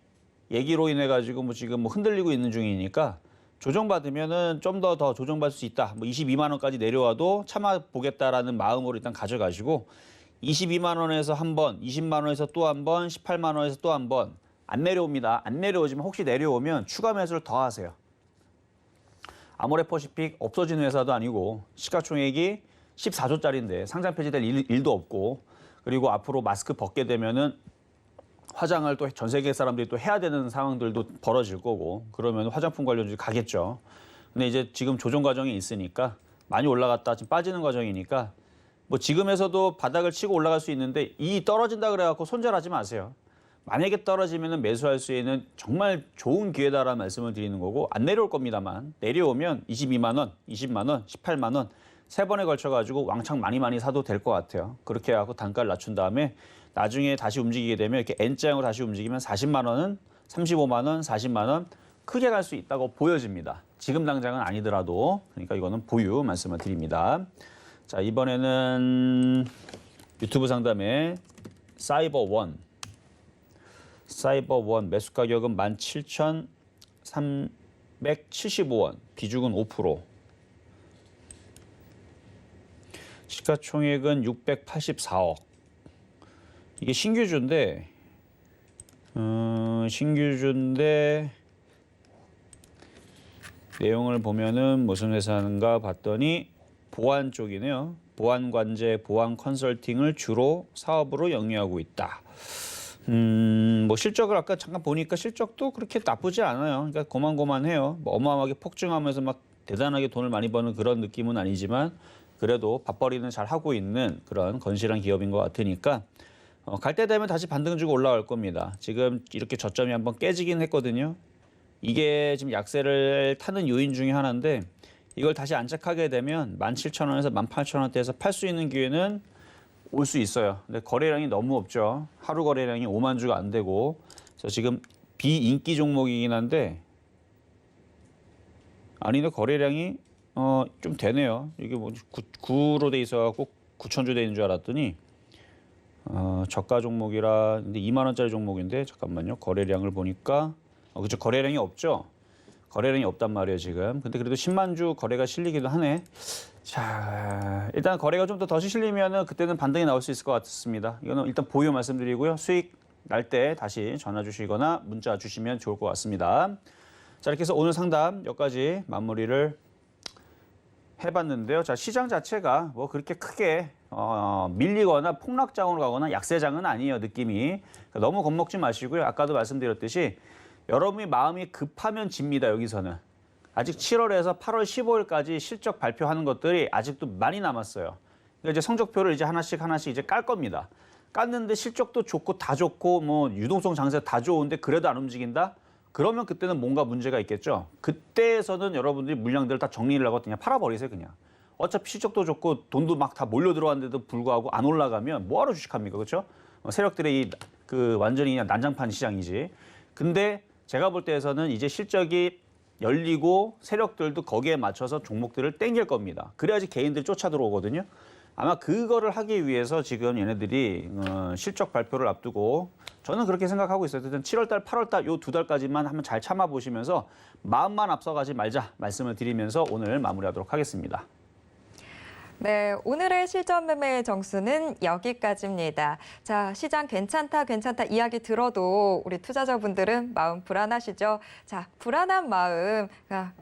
얘기로 인해 가지고 뭐 지금 뭐 흔들리고 있는 중이니까 조정받으면은 좀 더 조정받을 수 있다. 뭐 22만 원까지 내려와도 참아 보겠다라는 마음으로 일단 가져가시고 22만 원에서 한 번, 20만 원에서 또 한 번, 18만 원에서 또 한 번 안 내려옵니다. 안 내려오지만 혹시 내려오면 추가 매수를 더 하세요. 아모레 퍼시픽 없어지는 회사도 아니고 시가총액이 14조짜리인데 상장 폐지될 일도 없고 그리고 앞으로 마스크 벗게 되면은 화장을 또 전 세계 사람들이 또 해야 되는 상황들도 벌어질 거고 그러면 화장품 관련주들이 가겠죠. 근데 이제 지금 조정 과정이 있으니까 많이 올라갔다 지금 빠지는 과정이니까 뭐 지금에서도 바닥을 치고 올라갈 수 있는데 이 떨어진다 그래갖고 손절하지 마세요. 만약에 떨어지면 매수할 수 있는 정말 좋은 기회다라는 말씀을 드리는 거고 안 내려올 겁니다만 내려오면 22만 원, 20만 원, 18만 원 세 번에 걸쳐가지고 왕창 많이 사도 될 것 같아요. 그렇게 해갖고 단가를 낮춘 다음에 나중에 다시 움직이게 되면 이렇게 N자형으로 다시 움직이면 40만 원은 35만 원, 40만 원 크게 갈 수 있다고 보여집니다. 지금 당장은 아니더라도 그러니까 이거는 보유 말씀을 드립니다. 자, 이번에는 유튜브 상담에 사이버원 매수 가격은 17,375원, 비중은 5%. 시가총액은 684억. 이게 신규주인데 내용을 보면은 무슨 회사인가 봤더니 보안 쪽이네요. 보안 관제, 보안 컨설팅을 주로 사업으로 영위하고 있다. 뭐 실적을 아까 잠깐 보니까 실적도 그렇게 나쁘지 않아요. 그러니까 고만고만해요. 뭐 어마어마하게 폭증하면서 막 대단하게 돈을 많이 버는 그런 느낌은 아니지만 그래도 밥벌이는 잘 하고 있는 그런 건실한 기업인 것 같으니까 갈 때 되면 다시 반등 주고 올라갈 겁니다. 지금 이렇게 저점이 한번 깨지긴 했거든요. 이게 지금 약세를 타는 요인 중에 하나인데 이걸 다시 안착하게 되면 17,000원에서 18,000원대에서 팔 수 있는 기회는 올 수 있어요. 근데 거래량이 너무 없죠. 하루 거래량이 5만 주가 안 되고 그래서 지금 비인기 종목이긴 한데 아니네 거래량이 좀 되네요. 이게 뭐 9로 돼 있어갖고 9,000주 돼 있는 줄 알았더니 저가 종목이라 근데 2만 원짜리 종목인데 잠깐만요. 거래량을 보니까 그렇죠. 거래량이 없죠. 거래량이 없단 말이에요 지금. 근데 그래도 10만 주 거래가 실리기도 하네. 자, 일단 거래가 좀 더 실리면은 그때는 반등이 나올 수 있을 것 같습니다. 이거는 일단 보유 말씀드리고요. 수익 날 때 다시 전화 주시거나 문자 주시면 좋을 것 같습니다. 자, 이렇게 해서 오늘 상담 여기까지 마무리를 해봤는데요. 자, 시장 자체가 뭐 그렇게 크게 밀리거나 폭락장으로 가거나 약세장은 아니에요. 느낌이. 그러니까 너무 겁먹지 마시고요. 아까도 말씀드렸듯이 여러분이 마음이 급하면 집니다. 여기서는. 아직 7월에서 8월 15일까지 실적 발표하는 것들이 아직도 많이 남았어요. 그러니까 이제 성적표를 이제 하나씩 이제 깔 겁니다. 깠는데 실적도 좋고 다 좋고 뭐 유동성 장세 다 좋은데 그래도 안 움직인다? 그러면 그때는 뭔가 문제가 있겠죠. 그때에서는 여러분들이 물량들을 다 정리를 하고 그냥 팔아버리세요. 그냥. 어차피 실적도 좋고 돈도 막 다 몰려 들어왔는데도 불구하고 안 올라가면 뭐하러 주식합니까? 그렇죠? 세력들의 완전히 그냥 난장판 시장이지. 근데 제가 볼 때에서는 이제 실적이 열리고 세력들도 거기에 맞춰서 종목들을 땡길 겁니다. 그래야지 개인들이 쫓아 들어오거든요. 아마 그거를 하기 위해서 지금 얘네들이 실적 발표를 앞두고 저는 그렇게 생각하고 있어요. 일단 7월달, 8월달 요 2달까지만 한번 잘 참아보시면서 마음만 앞서가지 말자 말씀을 드리면서 오늘 마무리하도록 하겠습니다. 네, 오늘의 실전 매매의 정수는 여기까지입니다. 자, 시장 괜찮다 이야기 들어도 우리 투자자분들은 마음 불안하시죠? 자, 불안한 마음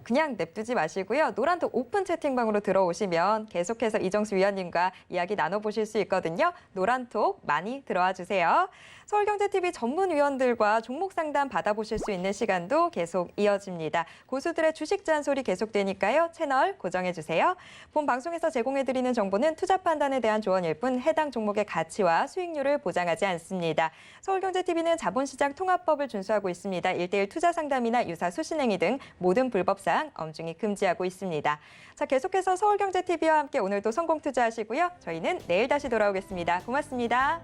그냥 냅두지 마시고요. 노란톡 오픈 채팅방으로 들어오시면 계속해서 이정수 위원님과 이야기 나눠보실 수 있거든요. 노란톡 많이 들어와 주세요. 서울경제TV 전문위원들과 종목 상담 받아보실 수 있는 시간도 계속 이어집니다. 고수들의 주식 잔소리 계속되니까요. 채널 고정해주세요. 본 방송에서 제공해드리는 정보는 투자 판단에 대한 조언일 뿐 해당 종목의 가치와 수익률을 보장하지 않습니다. 서울경제TV는 자본시장 통합법을 준수하고 있습니다. 1:1 투자 상담이나 유사 수신행위 등 모든 불법사항 엄중히 금지하고 있습니다. 자, 계속해서 서울경제TV와 함께 오늘도 성공 투자하시고요. 저희는 내일 다시 돌아오겠습니다. 고맙습니다.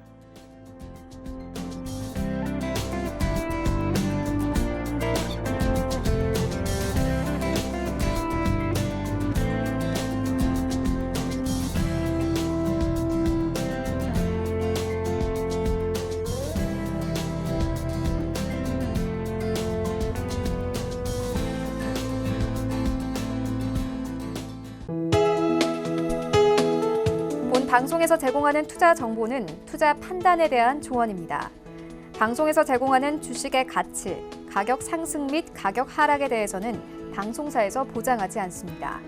본 방송에서 제공하는 투자 정보는 투자 판단에 대한 조언입니다. 방송에서 제공하는 주식의 가치, 가격 상승 및 가격 하락에 대해서는 방송사에서 보장하지 않습니다.